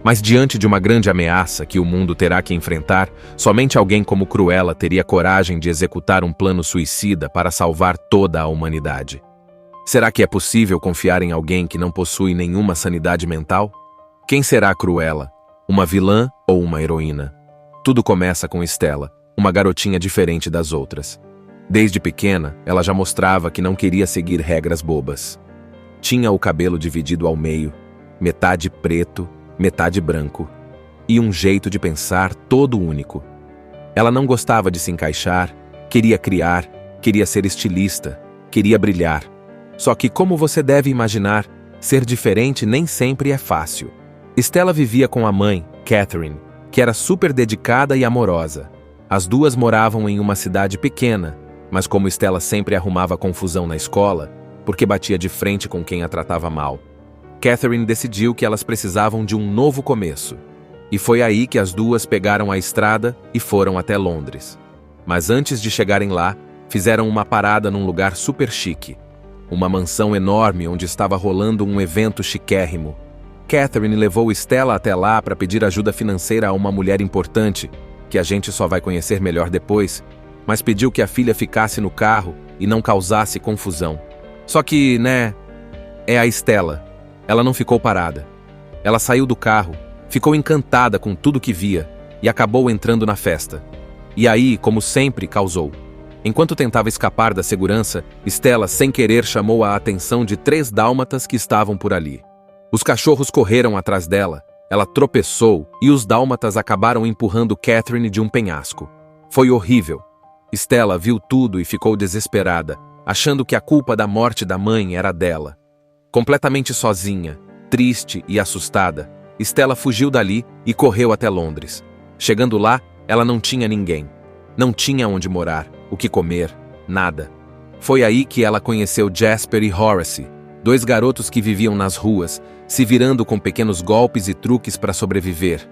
Mas diante de uma grande ameaça que o mundo terá que enfrentar, somente alguém como Cruella teria coragem de executar um plano suicida para salvar toda a humanidade. Será que é possível confiar em alguém que não possui nenhuma sanidade mental? Quem será Cruella? Uma vilã ou uma heroína? Tudo começa com Stella, uma garotinha diferente das outras. Desde pequena, ela já mostrava que não queria seguir regras bobas. Tinha o cabelo dividido ao meio, metade preto, metade branco, e um jeito de pensar todo único. Ela não gostava de se encaixar, queria criar, queria ser estilista, queria brilhar. Só que, como você deve imaginar, ser diferente nem sempre é fácil. Stella vivia com a mãe, Catherine, que era super dedicada e amorosa. As duas moravam em uma cidade pequena, mas como Stella sempre arrumava confusão na escola, porque batia de frente com quem a tratava mal, Catherine decidiu que elas precisavam de um novo começo. E foi aí que as duas pegaram a estrada e foram até Londres. Mas antes de chegarem lá, fizeram uma parada num lugar super chique. Uma mansão enorme onde estava rolando um evento chiquérrimo. Catherine levou Stella até lá para pedir ajuda financeira a uma mulher importante, que a gente só vai conhecer melhor depois, mas pediu que a filha ficasse no carro e não causasse confusão. Só que, é a Stella. Ela não ficou parada. Ela saiu do carro, ficou encantada com tudo que via e acabou entrando na festa. E aí, como sempre, causou. Enquanto tentava escapar da segurança, Stella, sem querer, chamou a atenção de 3 dálmatas que estavam por ali. Os cachorros correram atrás dela, ela tropeçou e os dálmatas acabaram empurrando Catherine de um penhasco. Foi horrível. Stella viu tudo e ficou desesperada, achando que a culpa da morte da mãe era dela. Completamente sozinha, triste e assustada, Stella fugiu dali e correu até Londres. Chegando lá, ela não tinha ninguém. Não tinha onde morar, o que comer, nada. Foi aí que ela conheceu Jasper e Horace, dois garotos que viviam nas ruas, se virando com pequenos golpes e truques para sobreviver.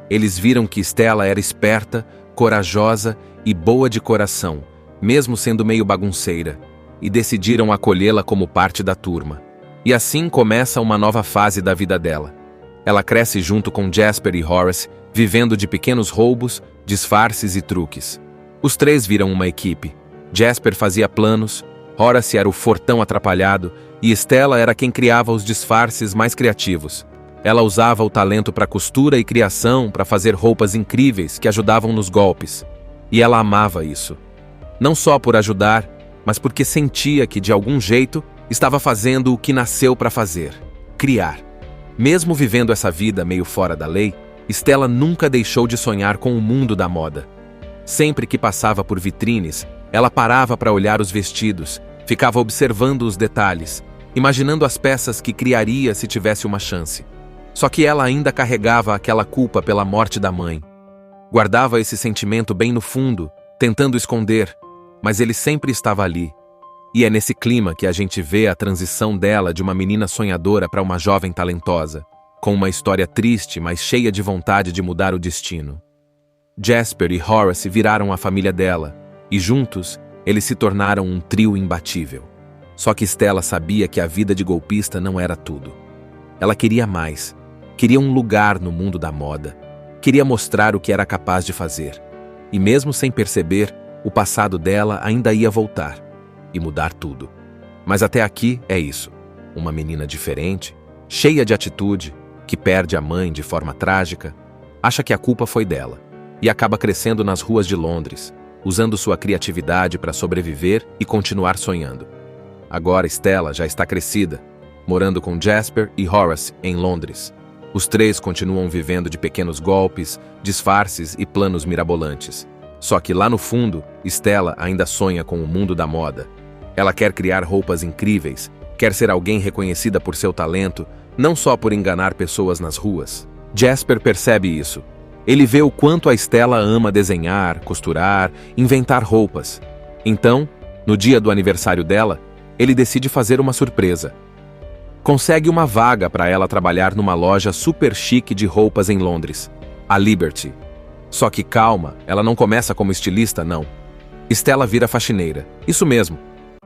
Eles viram que Stella era esperta, corajosa e boa de coração, mesmo sendo meio bagunceira, e decidiram acolhê-la como parte da turma. E assim começa uma nova fase da vida dela. Ela cresce junto com Jasper e Horace, vivendo de pequenos roubos, disfarces e truques. Os três viram uma equipe. Jasper fazia planos, Horace era o fortão atrapalhado e Stella era quem criava os disfarces mais criativos. Ela usava o talento para costura e criação para fazer roupas incríveis que ajudavam nos golpes. E ela amava isso. Não só por ajudar, mas porque sentia que, de algum jeito, estava fazendo o que nasceu para fazer: criar. Mesmo vivendo essa vida meio fora da lei, Stella nunca deixou de sonhar com o mundo da moda. Sempre que passava por vitrines, ela parava para olhar os vestidos, ficava observando os detalhes, imaginando as peças que criaria se tivesse uma chance. Só que ela ainda carregava aquela culpa pela morte da mãe. Guardava esse sentimento bem no fundo, tentando esconder, mas ele sempre estava ali. E é nesse clima que a gente vê a transição dela de uma menina sonhadora para uma jovem talentosa, com uma história triste, mas cheia de vontade de mudar o destino. Jasper e Horace viraram a família dela, e juntos, eles se tornaram um trio imbatível. Só que Stella sabia que a vida de golpista não era tudo. Ela queria mais. Queria um lugar no mundo da moda. Queria mostrar o que era capaz de fazer. E mesmo sem perceber, o passado dela ainda ia voltar e mudar tudo. Mas até aqui é isso. Uma menina diferente, cheia de atitude, que perde a mãe de forma trágica, acha que a culpa foi dela e acaba crescendo nas ruas de Londres, usando sua criatividade para sobreviver e continuar sonhando. Agora Stella já está crescida, morando com Jasper e Horace em Londres. Os três continuam vivendo de pequenos golpes, disfarces e planos mirabolantes. Só que lá no fundo, Stella ainda sonha com o mundo da moda. Ela quer criar roupas incríveis, quer ser alguém reconhecida por seu talento, não só por enganar pessoas nas ruas. Jasper percebe isso. Ele vê o quanto a Stella ama desenhar, costurar, inventar roupas. Então, no dia do aniversário dela, ele decide fazer uma surpresa. Consegue uma vaga para ela trabalhar numa loja super chique de roupas em Londres, a Liberty. Só que calma, ela não começa como estilista, não. Stella vira faxineira, isso mesmo.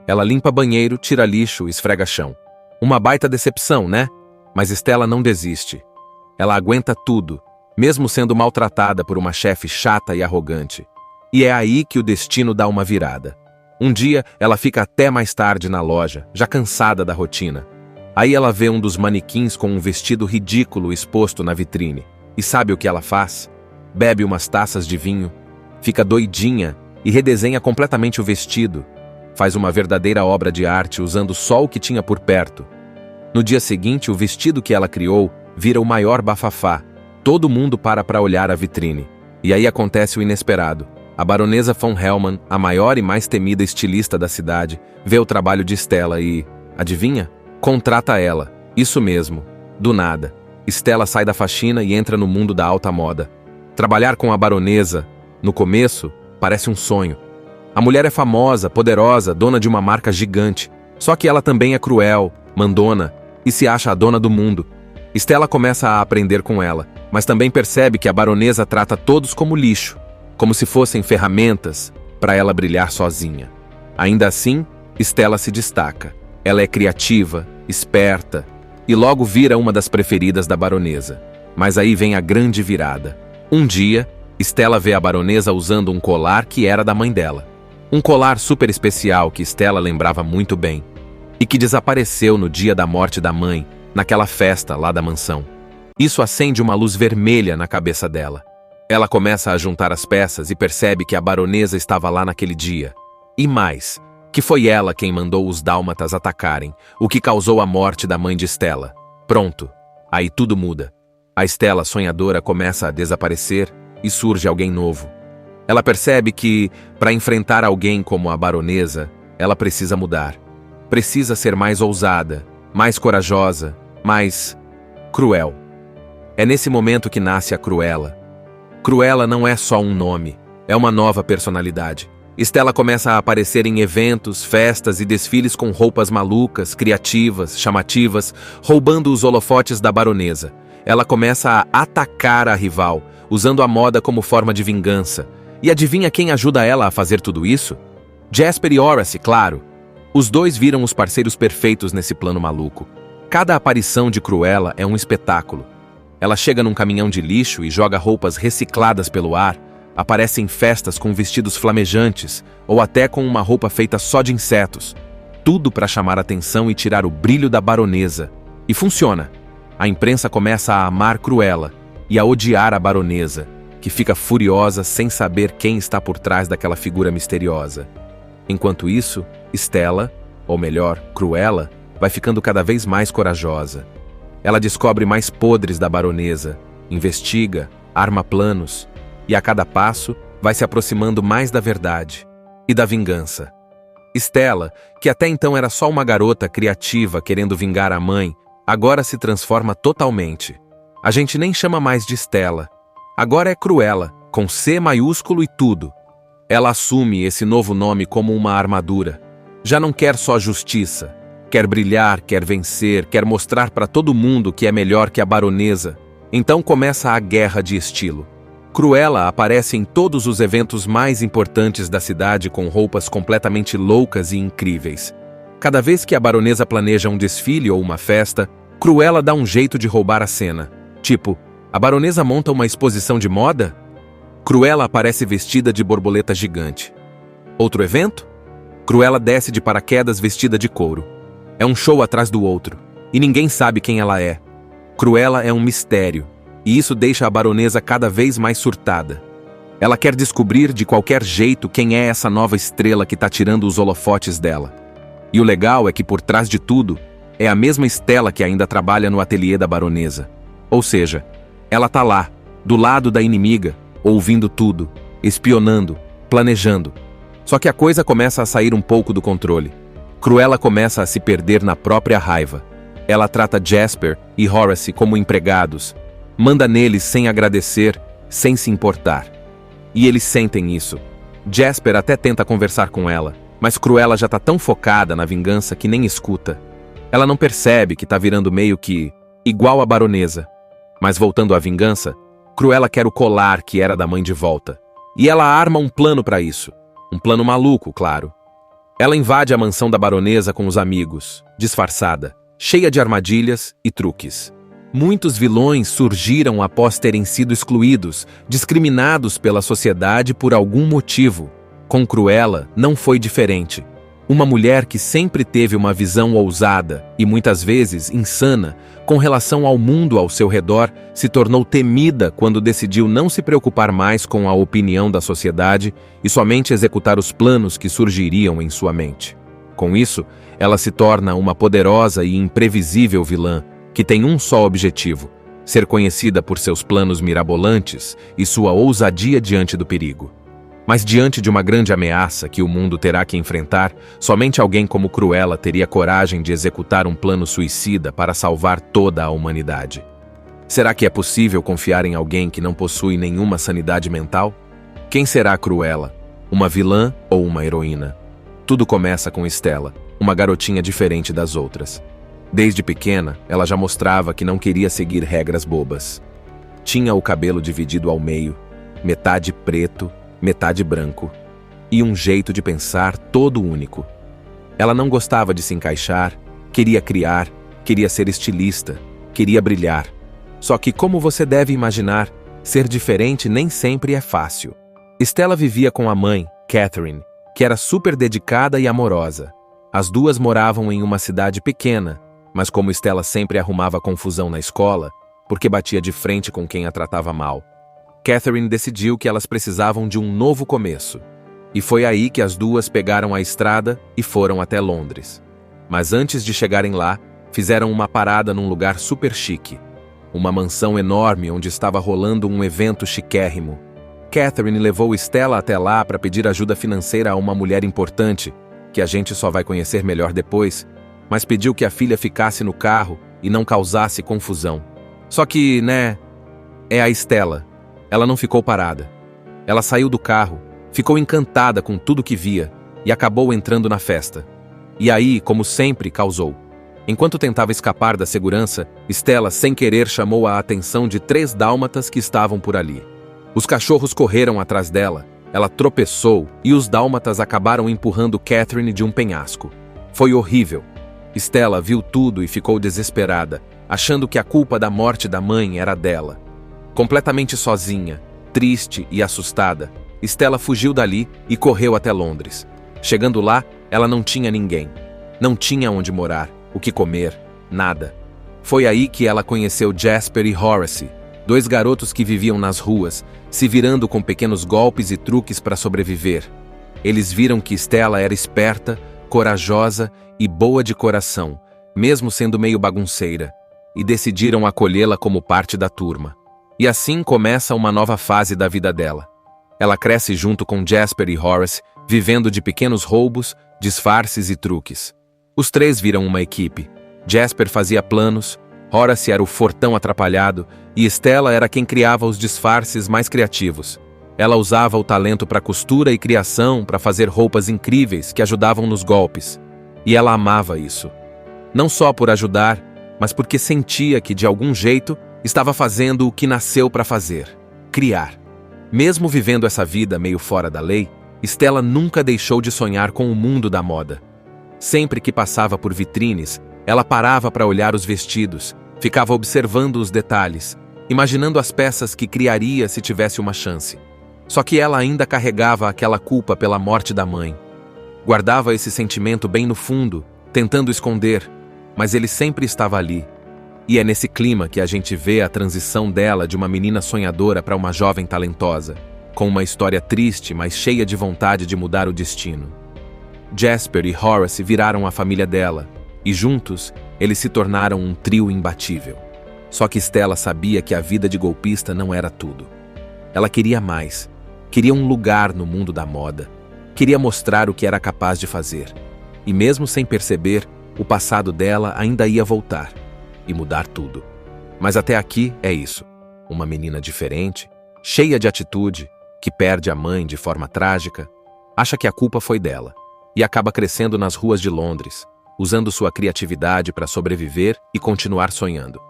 Ela limpa banheiro, tira lixo, esfrega chão. Uma baita decepção, né? Mas Stella não desiste. Ela aguenta tudo, mesmo sendo maltratada por uma chefe chata e arrogante. E é aí que o destino dá uma virada. Um dia, ela fica até mais tarde na loja, já cansada da rotina. Aí ela vê um dos manequins com um vestido ridículo exposto na vitrine. E sabe o que ela faz? Bebe umas taças de vinho, fica doidinha e redesenha completamente o vestido. Faz uma verdadeira obra de arte usando só o que tinha por perto. No dia seguinte, o vestido que ela criou vira o maior bafafá. Todo mundo para olhar a vitrine. E aí acontece o inesperado. A baronesa von Hellman, a maior e mais temida estilista da cidade, vê o trabalho de Stella e, adivinha? Contrata ela. Isso mesmo. Do nada. Stella sai da faxina e entra no mundo da alta moda. Trabalhar com a baronesa, no começo, parece um sonho. A mulher é famosa, poderosa, dona de uma marca gigante. Só que ela também é cruel, mandona e se acha a dona do mundo. Stella começa a aprender com ela, mas também percebe que a baronesa trata todos como lixo, como se fossem ferramentas para ela brilhar sozinha. Ainda assim, Stella se destaca. Ela é criativa, esperta e logo vira uma das preferidas da baronesa. Mas aí vem a grande virada. Um dia, Stella vê a baronesa usando um colar que era da mãe dela. Um colar super especial que Stella lembrava muito bem e que desapareceu no dia da morte da mãe, naquela festa lá da mansão. Isso acende uma luz vermelha na cabeça dela. Ela começa a juntar as peças e percebe que a baronesa estava lá naquele dia. E mais, que foi ela quem mandou os dálmatas atacarem, o que causou a morte da mãe de Stella. Pronto, aí tudo muda. A Stella sonhadora começa a desaparecer e surge alguém novo. Ela percebe que, para enfrentar alguém como a baronesa, ela precisa mudar. Precisa ser mais ousada, mais corajosa, mais cruel. É nesse momento que nasce a Cruella. Cruella não é só um nome, é uma nova personalidade. Stella começa a aparecer em eventos, festas e desfiles com roupas malucas, criativas, chamativas, roubando os holofotes da baronesa. Ela começa a atacar a rival, usando a moda como forma de vingança. E adivinha quem ajuda ela a fazer tudo isso? Jasper e Horace, claro. Os dois viram os parceiros perfeitos nesse plano maluco. Cada aparição de Cruella é um espetáculo. Ela chega num caminhão de lixo e joga roupas recicladas pelo ar, aparece em festas com vestidos flamejantes ou até com uma roupa feita só de insetos. Tudo para chamar a atenção e tirar o brilho da baronesa. E funciona. A imprensa começa a amar Cruella e a odiar a baronesa, que fica furiosa sem saber quem está por trás daquela figura misteriosa. Enquanto isso, Stella, ou melhor, Cruella, vai ficando cada vez mais corajosa. Ela descobre mais podres da baronesa, investiga, arma planos, e a cada passo vai se aproximando mais da verdade e da vingança. Stella, que até então era só uma garota criativa querendo vingar a mãe, agora se transforma totalmente. A gente nem chama mais de Stella. Agora é Cruella, com C maiúsculo e tudo. Ela assume esse novo nome como uma armadura. Já não quer só justiça. Quer brilhar, quer vencer, quer mostrar para todo mundo que é melhor que a baronesa. Então começa a guerra de estilo. Cruella aparece em todos os eventos mais importantes da cidade com roupas completamente loucas e incríveis. Cada vez que a baronesa planeja um desfile ou uma festa, Cruella dá um jeito de roubar a cena. Tipo, a baronesa monta uma exposição de moda? Cruella aparece vestida de borboleta gigante. Outro evento? Cruella desce de paraquedas vestida de couro. É um show atrás do outro, e ninguém sabe quem ela é. Cruella é um mistério, e isso deixa a baronesa cada vez mais surtada. Ela quer descobrir de qualquer jeito quem é essa nova estrela que tá tirando os holofotes dela. E o legal é que por trás de tudo, é a mesma Stella que ainda trabalha no ateliê da baronesa. Ou seja, ela tá lá, do lado da inimiga, ouvindo tudo, espionando, planejando. Só que a coisa começa a sair um pouco do controle. Cruella começa a se perder na própria raiva. Ela trata Jasper e Horace como empregados, manda neles sem agradecer, sem se importar. E eles sentem isso. Jasper até tenta conversar com ela, mas Cruella já tá tão focada na vingança que nem escuta. Ela não percebe que tá virando meio que igual a baronesa. Mas voltando à vingança, Cruella quer o colar que era da mãe de volta. E ela arma um plano para isso. Um plano maluco, claro. Ela invade a mansão da baronesa com os amigos, disfarçada, cheia de armadilhas e truques. Muitos vilões surgiram após terem sido excluídos, discriminados pela sociedade por algum motivo. Com Cruella não foi diferente. Uma mulher que sempre teve uma visão ousada e muitas vezes insana com relação ao mundo ao seu redor, se tornou temida quando decidiu não se preocupar mais com a opinião da sociedade e somente executar os planos que surgiriam em sua mente. Com isso, ela se torna uma poderosa e imprevisível vilã que tem um só objetivo: ser conhecida por seus planos mirabolantes e sua ousadia diante do perigo. Mas diante de uma grande ameaça que o mundo terá que enfrentar, somente alguém como Cruella teria coragem de executar um plano suicida para salvar toda a humanidade. Será que é possível confiar em alguém que não possui nenhuma sanidade mental? Quem será Cruella? Uma vilã ou uma heroína? Tudo começa com Stella, uma garotinha diferente das outras. Desde pequena, ela já mostrava que não queria seguir regras bobas. Tinha o cabelo dividido ao meio, metade preto, metade branco, e um jeito de pensar todo único. Ela não gostava de se encaixar, queria criar, queria ser estilista, queria brilhar. Só que, como você deve imaginar, ser diferente nem sempre é fácil. Stella vivia com a mãe, Catherine, que era super dedicada e amorosa. As duas moravam em uma cidade pequena, mas como Stella sempre arrumava confusão na escola, porque batia de frente com quem a tratava mal, Catherine decidiu que elas precisavam de um novo começo. E foi aí que as duas pegaram a estrada e foram até Londres. Mas antes de chegarem lá, fizeram uma parada num lugar super chique. Uma mansão enorme onde estava rolando um evento chiquérrimo. Catherine levou Stella até lá para pedir ajuda financeira a uma mulher importante, que a gente só vai conhecer melhor depois, mas pediu que a filha ficasse no carro e não causasse confusão. Só que, é a Stella. Ela não ficou parada. Ela saiu do carro, ficou encantada com tudo que via e acabou entrando na festa. E aí, como sempre, causou. Enquanto tentava escapar da segurança, Stella, sem querer, chamou a atenção de 3 dálmatas que estavam por ali. Os cachorros correram atrás dela, ela tropeçou e os dálmatas acabaram empurrando Catherine de um penhasco. Foi horrível. Stella viu tudo e ficou desesperada, achando que a culpa da morte da mãe era dela. Completamente sozinha, triste e assustada, Stella fugiu dali e correu até Londres. Chegando lá, ela não tinha ninguém. Não tinha onde morar, o que comer, nada. Foi aí que ela conheceu Jasper e Horace, 2 garotos que viviam nas ruas, se virando com pequenos golpes e truques para sobreviver. Eles viram que Stella era esperta, corajosa e boa de coração, mesmo sendo meio bagunceira, e decidiram acolhê-la como parte da turma. E assim começa uma nova fase da vida dela. Ela cresce junto com Jasper e Horace, vivendo de pequenos roubos, disfarces e truques. Os 3 viram uma equipe. Jasper fazia planos, Horace era o fortão atrapalhado e Stella era quem criava os disfarces mais criativos. Ela usava o talento para costura e criação para fazer roupas incríveis que ajudavam nos golpes. E ela amava isso. Não só por ajudar, mas porque sentia que, de algum jeito, estava fazendo o que nasceu para fazer: criar. Mesmo vivendo essa vida meio fora da lei, Stella nunca deixou de sonhar com o mundo da moda. Sempre que passava por vitrines, ela parava para olhar os vestidos, ficava observando os detalhes, imaginando as peças que criaria se tivesse uma chance. Só que ela ainda carregava aquela culpa pela morte da mãe. Guardava esse sentimento bem no fundo, tentando esconder, mas ele sempre estava ali. E é nesse clima que a gente vê a transição dela de uma menina sonhadora para uma jovem talentosa, com uma história triste, mas cheia de vontade de mudar o destino. Jasper e Horace viraram a família dela, e juntos, eles se tornaram um trio imbatível. Só que Stella sabia que a vida de golpista não era tudo. Ela queria mais. Queria um lugar no mundo da moda. Queria mostrar o que era capaz de fazer. E mesmo sem perceber, o passado dela ainda ia voltar e mudar tudo. Mas até aqui é isso. Uma menina diferente, cheia de atitude, que perde a mãe de forma trágica, acha que a culpa foi dela e acaba crescendo nas ruas de Londres, usando sua criatividade para sobreviver e continuar sonhando.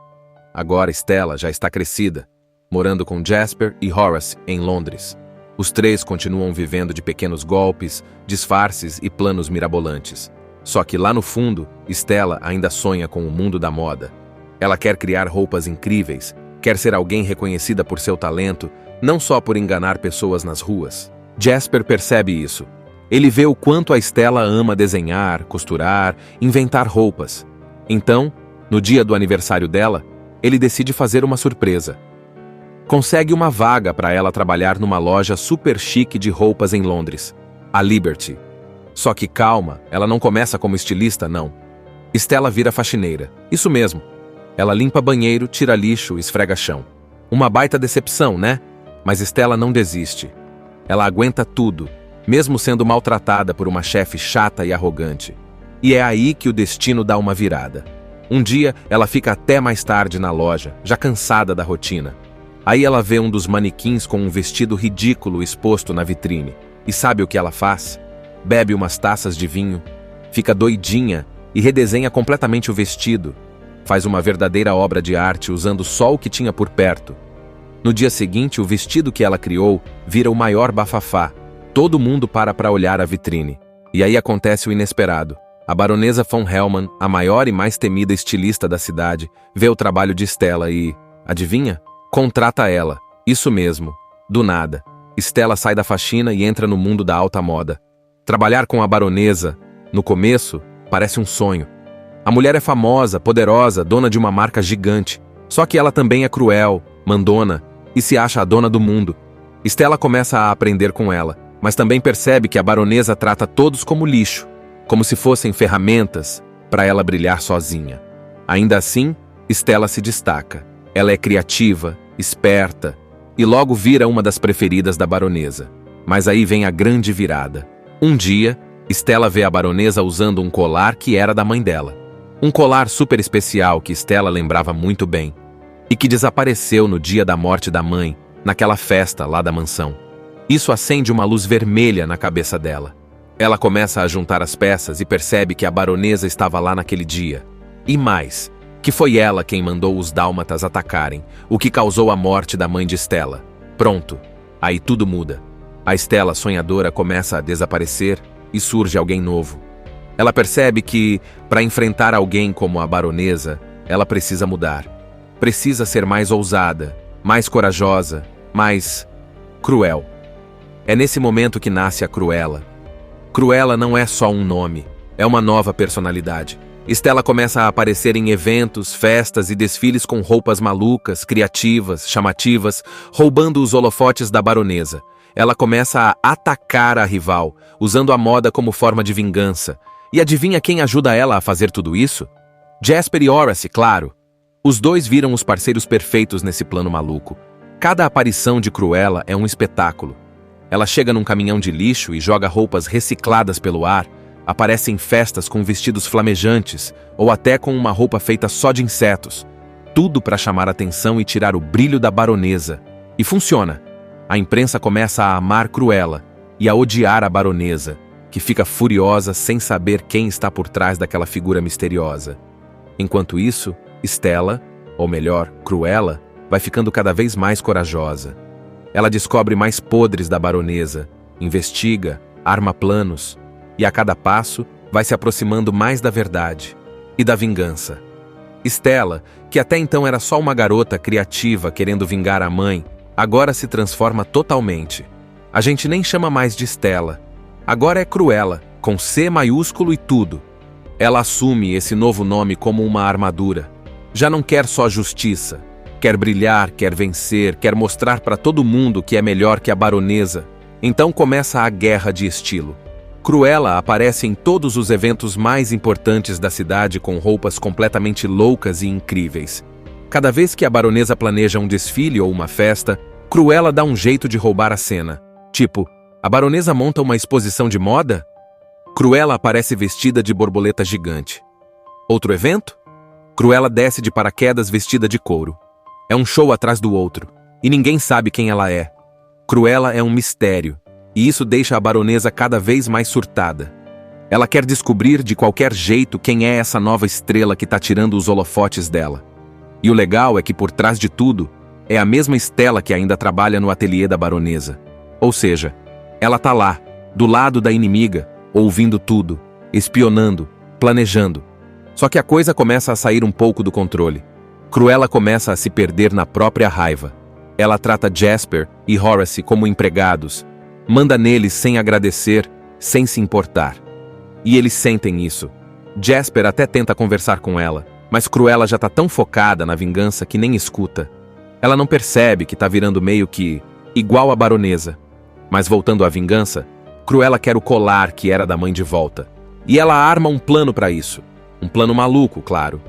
Agora Stella já está crescida, morando com Jasper e Horace em Londres. Os 3 continuam vivendo de pequenos golpes, disfarces e planos mirabolantes. Só que lá no fundo, Stella ainda sonha com o mundo da moda. Ela quer criar roupas incríveis, quer ser alguém reconhecida por seu talento, não só por enganar pessoas nas ruas. Jasper percebe isso. Ele vê o quanto a Stella ama desenhar, costurar, inventar roupas. Então, no dia do aniversário dela, ele decide fazer uma surpresa. Consegue uma vaga para ela trabalhar numa loja super chique de roupas em Londres, a Liberty. Só que calma, ela não começa como estilista, não. Stella vira faxineira, isso mesmo. Ela limpa banheiro, tira lixo, esfrega chão. Uma baita decepção, né? Mas Stella não desiste. Ela aguenta tudo, mesmo sendo maltratada por uma chefe chata e arrogante. E é aí que o destino dá uma virada. Um dia, ela fica até mais tarde na loja, já cansada da rotina. Aí ela vê um dos manequins com um vestido ridículo exposto na vitrine. E sabe o que ela faz? Bebe umas taças de vinho, fica doidinha e redesenha completamente o vestido. Faz uma verdadeira obra de arte usando só o que tinha por perto. No dia seguinte, o vestido que ela criou vira o maior bafafá. Todo mundo para olhar a vitrine. E aí acontece o inesperado. A baronesa von Hellman, a maior e mais temida estilista da cidade, vê o trabalho de Stella e, adivinha? Contrata ela. Isso mesmo. Do nada. Stella sai da faxina e entra no mundo da alta moda. Trabalhar com a baronesa, no começo, parece um sonho. A mulher é famosa, poderosa, dona de uma marca gigante. Só que ela também é cruel, mandona e se acha a dona do mundo. Stella começa a aprender com ela, mas também percebe que a baronesa trata todos como lixo, como se fossem ferramentas para ela brilhar sozinha. Ainda assim, Stella se destaca. Ela é criativa, esperta, e logo vira uma das preferidas da baronesa. Mas aí vem a grande virada. Um dia, Stella vê a baronesa usando um colar que era da mãe dela. Um colar super especial que Stella lembrava muito bem e que desapareceu no dia da morte da mãe, naquela festa lá da mansão. Isso acende uma luz vermelha na cabeça dela. Ela começa a juntar as peças e percebe que a baronesa estava lá naquele dia. E mais, que foi ela quem mandou os dálmatas atacarem, o que causou a morte da mãe de Stella. Pronto, aí tudo muda. A Stella sonhadora começa a desaparecer e surge alguém novo. Ela percebe que, para enfrentar alguém como a baronesa, ela precisa mudar. Precisa ser mais ousada, mais corajosa, mais cruel. É nesse momento que nasce a Cruella. Cruella não é só um nome, é uma nova personalidade. Stella começa a aparecer em eventos, festas e desfiles com roupas malucas, criativas, chamativas, roubando os holofotes da baronesa. Ela começa a atacar a rival, usando a moda como forma de vingança. E adivinha quem ajuda ela a fazer tudo isso? Jasper e Horace, claro. Os dois viram os parceiros perfeitos nesse plano maluco. Cada aparição de Cruella é um espetáculo. Ela chega num caminhão de lixo e joga roupas recicladas pelo ar, aparece em festas com vestidos flamejantes ou até com uma roupa feita só de insetos. Tudo para chamar a atenção e tirar o brilho da baronesa. E funciona. A imprensa começa a amar Cruella e a odiar a baronesa, que fica furiosa sem saber quem está por trás daquela figura misteriosa. Enquanto isso, Stella, ou melhor, Cruella, vai ficando cada vez mais corajosa. Ela descobre mais podres da baronesa, investiga, arma planos, e a cada passo vai se aproximando mais da verdade e da vingança. Stella, que até então era só uma garota criativa querendo vingar a mãe, agora se transforma totalmente. A gente nem chama mais de Stella. Agora é Cruella, com C maiúsculo e tudo. Ela assume esse novo nome como uma armadura. Já não quer só justiça. Quer brilhar, quer vencer, quer mostrar para todo mundo que é melhor que a baronesa. Então começa a guerra de estilo. Cruella aparece em todos os eventos mais importantes da cidade com roupas completamente loucas e incríveis. Cada vez que a baronesa planeja um desfile ou uma festa, Cruella dá um jeito de roubar a cena. Tipo, a baronesa monta uma exposição de moda? Cruella aparece vestida de borboleta gigante. Outro evento? Cruella desce de paraquedas vestida de couro. É um show atrás do outro, e ninguém sabe quem ela é. Cruella é um mistério, e isso deixa a baronesa cada vez mais surtada. Ela quer descobrir de qualquer jeito quem é essa nova estrela que tá tirando os holofotes dela. E o legal é que por trás de tudo, é a mesma Stella que ainda trabalha no ateliê da baronesa. Ou seja, ela tá lá, do lado da inimiga, ouvindo tudo, espionando, planejando. Só que a coisa começa a sair um pouco do controle. Cruella começa a se perder na própria raiva. Ela trata Jasper e Horace como empregados, manda neles sem agradecer, sem se importar. E eles sentem isso. Jasper até tenta conversar com ela, mas Cruella já tá tão focada na vingança que nem escuta. Ela não percebe que tá virando meio que igual a baronesa. Mas voltando à vingança, Cruella quer o colar que era da mãe de volta. E ela arma um plano para isso. Um plano maluco, claro.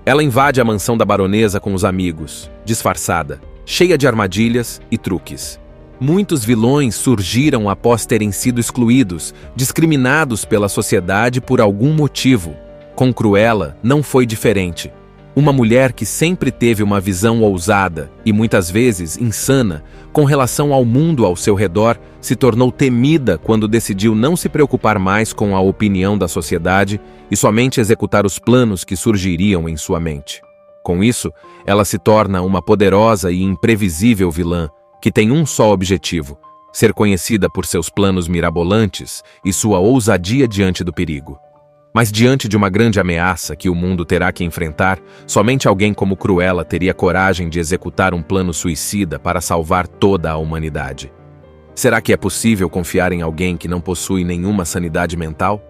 Ela invade a mansão da baronesa com os amigos, disfarçada, cheia de armadilhas e truques. Muitos vilões surgiram após terem sido excluídos, discriminados pela sociedade por algum motivo. Com Cruella não foi diferente. Uma mulher que sempre teve uma visão ousada e muitas vezes insana com relação ao mundo ao seu redor, se tornou temida quando decidiu não se preocupar mais com a opinião da sociedade e somente executar os planos que surgiriam em sua mente. Com isso, ela se torna uma poderosa e imprevisível vilã que tem um só objetivo: ser conhecida por seus planos mirabolantes e sua ousadia diante do perigo. Mas diante de uma grande ameaça que o mundo terá que enfrentar, somente alguém como Cruella teria coragem de executar um plano suicida para salvar toda a humanidade. Será que é possível confiar em alguém que não possui nenhuma sanidade mental?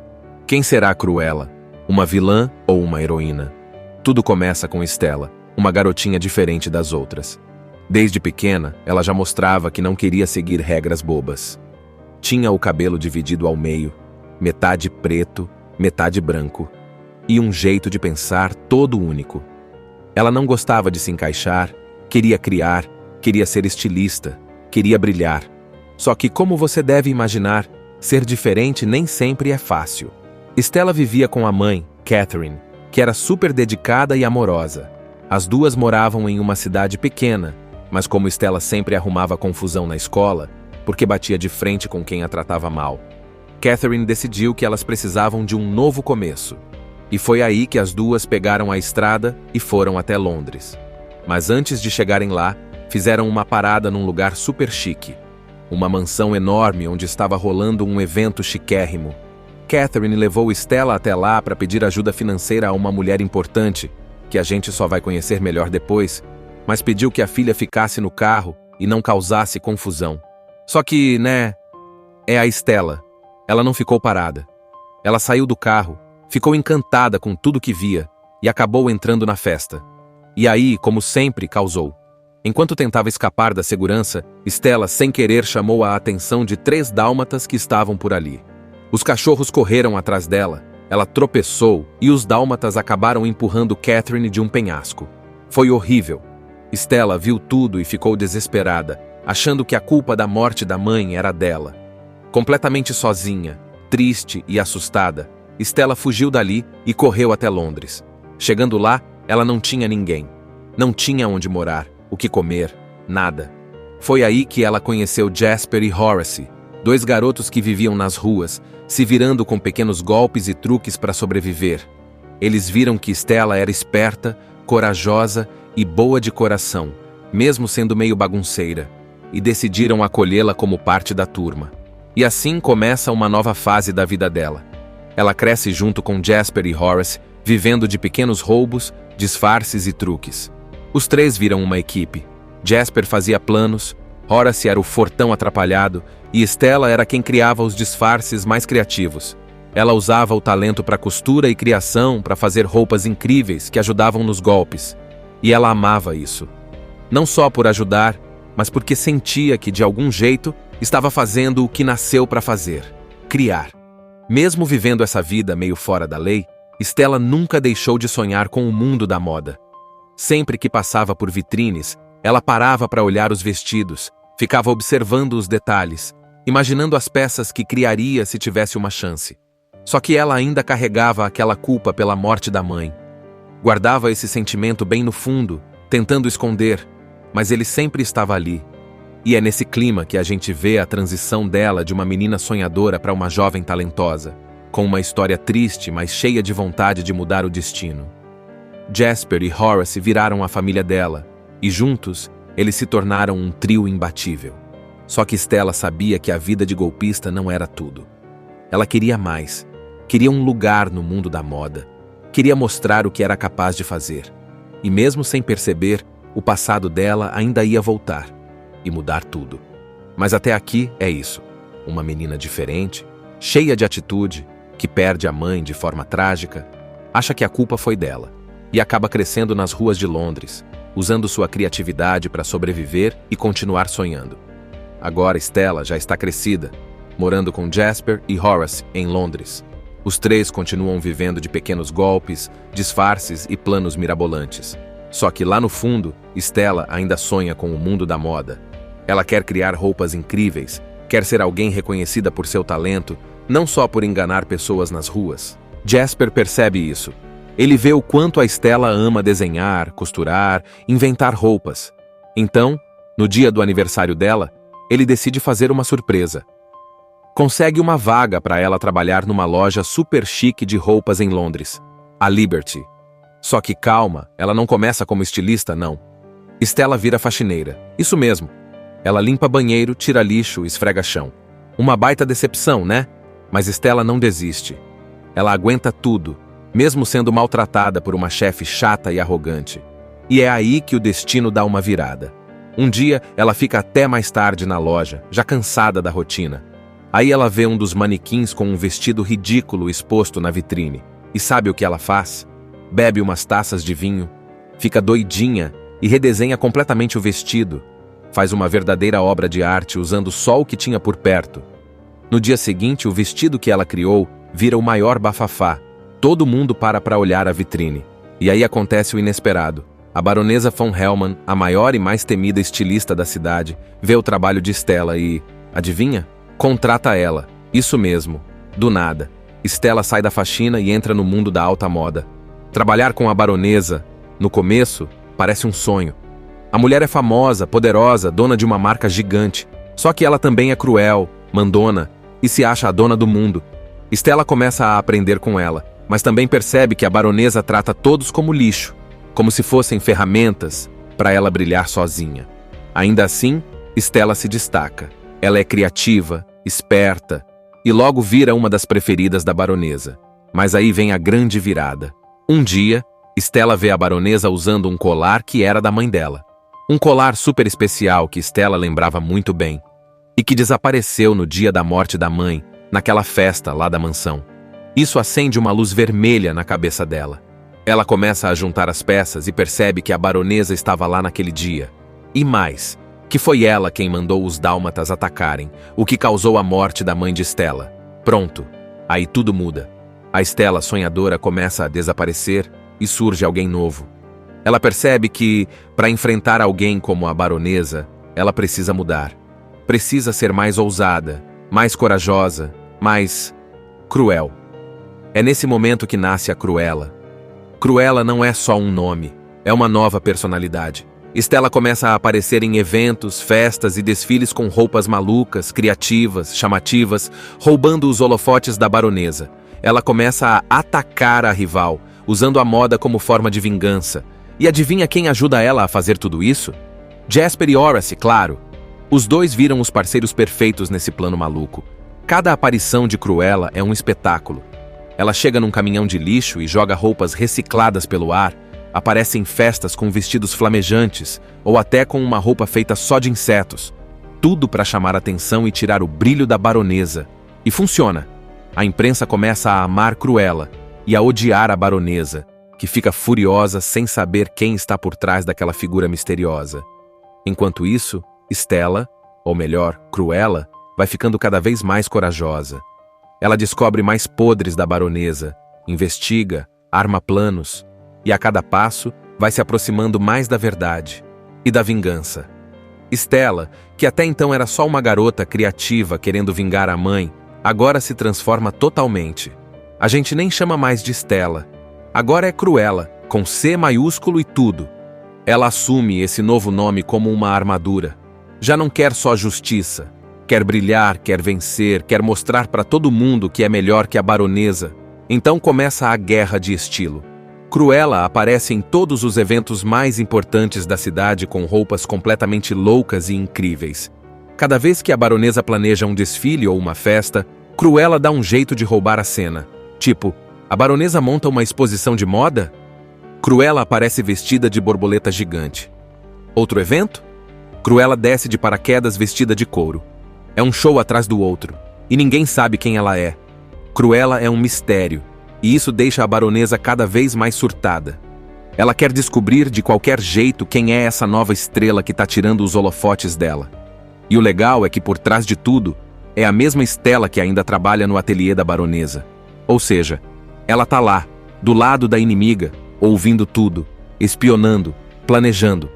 Quem será Cruella? Uma vilã ou uma heroína? Tudo começa com Stella, uma garotinha diferente das outras. Desde pequena, ela já mostrava que não queria seguir regras bobas. Tinha o cabelo dividido ao meio, metade preto, metade branco, e um jeito de pensar todo único. Ela não gostava de se encaixar, queria criar, queria ser estilista, queria brilhar. Só que, como você deve imaginar, ser diferente nem sempre é fácil. Stella vivia com a mãe, Catherine, que era super dedicada e amorosa. As duas moravam em uma cidade pequena, mas como Stella sempre arrumava confusão na escola, porque batia de frente com quem a tratava mal, Catherine decidiu que elas precisavam de um novo começo. E foi aí que as duas pegaram a estrada e foram até Londres. Mas antes de chegarem lá, fizeram uma parada num lugar super chique. Uma mansão enorme onde estava rolando um evento chiquérrimo. Catherine levou Stella até lá para pedir ajuda financeira a uma mulher importante, que a gente só vai conhecer melhor depois, mas pediu que a filha ficasse no carro e não causasse confusão. Só que, é a Stella. Ela não ficou parada. Ela saiu do carro, ficou encantada com tudo que via e acabou entrando na festa. E aí, como sempre, causou. Enquanto tentava escapar da segurança, Stella, sem querer, chamou a atenção de 3 dálmatas que estavam por ali. Os cachorros correram atrás dela, ela tropeçou e os dálmatas acabaram empurrando Catherine de um penhasco. Foi horrível. Stella viu tudo e ficou desesperada, achando que a culpa da morte da mãe era dela. Completamente sozinha, triste e assustada, Stella fugiu dali e correu até Londres. Chegando lá, ela não tinha ninguém. Não tinha onde morar, o que comer, nada. Foi aí que ela conheceu Jasper e Horace, 2 garotos que viviam nas ruas, se virando com pequenos golpes e truques para sobreviver. Eles viram que Stella era esperta, corajosa e boa de coração, mesmo sendo meio bagunceira, e decidiram acolhê-la como parte da turma. E assim começa uma nova fase da vida dela. Ela cresce junto com Jasper e Horace, vivendo de pequenos roubos, disfarces e truques. Os 3 viram uma equipe. Jasper fazia planos, Horace era o fortão atrapalhado e Stella era quem criava os disfarces mais criativos. Ela usava o talento para costura e criação para fazer roupas incríveis que ajudavam nos golpes. E ela amava isso. Não só por ajudar, mas porque sentia que, de algum jeito, estava fazendo o que nasceu para fazer: criar. Mesmo vivendo essa vida meio fora da lei, Stella nunca deixou de sonhar com o mundo da moda. Sempre que passava por vitrines, ela parava para olhar os vestidos, ficava observando os detalhes, imaginando as peças que criaria se tivesse uma chance. Só que ela ainda carregava aquela culpa pela morte da mãe. Guardava esse sentimento bem no fundo, tentando esconder, mas ele sempre estava ali. E é nesse clima que a gente vê a transição dela de uma menina sonhadora para uma jovem talentosa, com uma história triste, mas cheia de vontade de mudar o destino. Jasper e Horace viraram a família dela, e juntos, eles se tornaram um trio imbatível. Só que Stella sabia que a vida de golpista não era tudo. Ela queria mais. Queria um lugar no mundo da moda. Queria mostrar o que era capaz de fazer. E mesmo sem perceber, o passado dela ainda ia voltar e mudar tudo. Mas até aqui é isso. Uma menina diferente, cheia de atitude, que perde a mãe de forma trágica, acha que a culpa foi dela e acaba crescendo nas ruas de Londres, usando sua criatividade para sobreviver e continuar sonhando. Agora Stella já está crescida, morando com Jasper e Horace em Londres. Os 3 continuam vivendo de pequenos golpes, disfarces e planos mirabolantes. Só que lá no fundo, Stella ainda sonha com o mundo da moda. Ela quer criar roupas incríveis, quer ser alguém reconhecida por seu talento, não só por enganar pessoas nas ruas. Jasper percebe isso. Ele vê o quanto a Stella ama desenhar, costurar, inventar roupas. Então, no dia do aniversário dela, ele decide fazer uma surpresa. Consegue uma vaga para ela trabalhar numa loja super chique de roupas em Londres, a Liberty. Só que calma, ela não começa como estilista, não. Stella vira faxineira, isso mesmo. Ela limpa banheiro, tira lixo, esfrega chão. Uma baita decepção, né? Mas Stella não desiste. Ela aguenta tudo, mesmo sendo maltratada por uma chefe chata e arrogante. E é aí que o destino dá uma virada. Um dia, ela fica até mais tarde na loja, já cansada da rotina. Aí ela vê um dos manequins com um vestido ridículo exposto na vitrine. E sabe o que ela faz? Bebe umas taças de vinho, fica doidinha e redesenha completamente o vestido. Faz uma verdadeira obra de arte usando só o que tinha por perto. No dia seguinte, o vestido que ela criou vira o maior bafafá. Todo mundo para olhar a vitrine. E aí acontece o inesperado. A baronesa von Hellman, a maior e mais temida estilista da cidade, vê o trabalho de Stella e, adivinha? Contrata ela. Isso mesmo. Do nada. Stella sai da faxina e entra no mundo da alta moda. Trabalhar com a baronesa, no começo, parece um sonho. A mulher é famosa, poderosa, dona de uma marca gigante. Só que ela também é cruel, mandona e se acha a dona do mundo. Stella começa a aprender com ela, mas também percebe que a baronesa trata todos como lixo, como se fossem ferramentas para ela brilhar sozinha. Ainda assim, Stella se destaca. Ela é criativa, esperta e logo vira uma das preferidas da baronesa. Mas aí vem a grande virada. Um dia, Stella vê a baronesa usando um colar que era da mãe dela. Um colar super especial que Stella lembrava muito bem e que desapareceu no dia da morte da mãe, naquela festa lá da mansão. Isso acende uma luz vermelha na cabeça dela. Ela começa a juntar as peças e percebe que a baronesa estava lá naquele dia. E mais, que foi ela quem mandou os dálmatas atacarem, o que causou a morte da mãe de Stella. Pronto, aí tudo muda. A Stella sonhadora começa a desaparecer e surge alguém novo. Ela percebe que, para enfrentar alguém como a baronesa, ela precisa mudar. Precisa ser mais ousada, mais corajosa, mais cruel. É nesse momento que nasce a Cruella. Cruella não é só um nome, é uma nova personalidade. Stella começa a aparecer em eventos, festas e desfiles com roupas malucas, criativas, chamativas, roubando os holofotes da baronesa. Ela começa a atacar a rival, usando a moda como forma de vingança. E adivinha quem ajuda ela a fazer tudo isso? Jasper e Horace, claro. Os dois viram os parceiros perfeitos nesse plano maluco. Cada aparição de Cruella é um espetáculo. Ela chega num caminhão de lixo e joga roupas recicladas pelo ar, aparece em festas com vestidos flamejantes ou até com uma roupa feita só de insetos. Tudo para chamar a atenção e tirar o brilho da baronesa. E funciona. A imprensa começa a amar Cruella e a odiar a baronesa, que fica furiosa sem saber quem está por trás daquela figura misteriosa. Enquanto isso, Stella, ou melhor, Cruella, vai ficando cada vez mais corajosa. Ela descobre mais podres da baronesa, investiga, arma planos, e a cada passo vai se aproximando mais da verdade e da vingança. Stella, que até então era só uma garota criativa querendo vingar a mãe, agora se transforma totalmente. A gente nem chama mais de Stella. Agora é Cruella, com C maiúsculo e tudo. Ela assume esse novo nome como uma armadura. Já não quer só justiça. Quer brilhar, quer vencer, quer mostrar para todo mundo que é melhor que a baronesa. Então começa a guerra de estilo. Cruella aparece em todos os eventos mais importantes da cidade com roupas completamente loucas e incríveis. Cada vez que a baronesa planeja um desfile ou uma festa, Cruella dá um jeito de roubar a cena. Tipo, a baronesa monta uma exposição de moda? Cruella aparece vestida de borboleta gigante. Outro evento? Cruella desce de paraquedas vestida de couro. É um show atrás do outro, e ninguém sabe quem ela é. Cruella é um mistério, e isso deixa a baronesa cada vez mais surtada. Ela quer descobrir de qualquer jeito quem é essa nova estrela que está tirando os holofotes dela. E o legal é que por trás de tudo, é a mesma Stella que ainda trabalha no ateliê da baronesa. Ou seja, ela tá lá, do lado da inimiga, ouvindo tudo, espionando, planejando.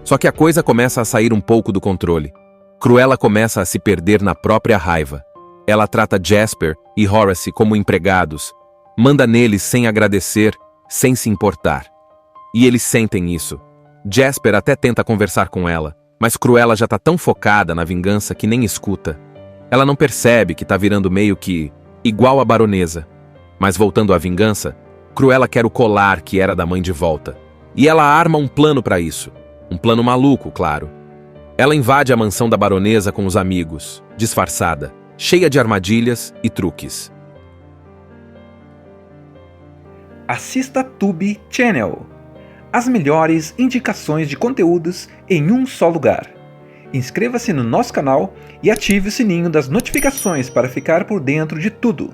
Só que a coisa começa a sair um pouco do controle. Cruella começa a se perder na própria raiva. Ela trata Jasper e Horace como empregados, manda neles sem agradecer, sem se importar. E eles sentem isso. Jasper até tenta conversar com ela, mas Cruella já tá tão focada na vingança que nem escuta. Ela não percebe que tá virando meio que igual a baronesa. Mas voltando à vingança, Cruella quer o colar que era da mãe de volta. E ela arma um plano para isso. Um plano maluco, claro. Ela invade a mansão da baronesa com os amigos, disfarçada, cheia de armadilhas e truques. Assista Tube Channel. As melhores indicações de conteúdos em um só lugar. Inscreva-se no nosso canal e ative o sininho das notificações para ficar por dentro de tudo.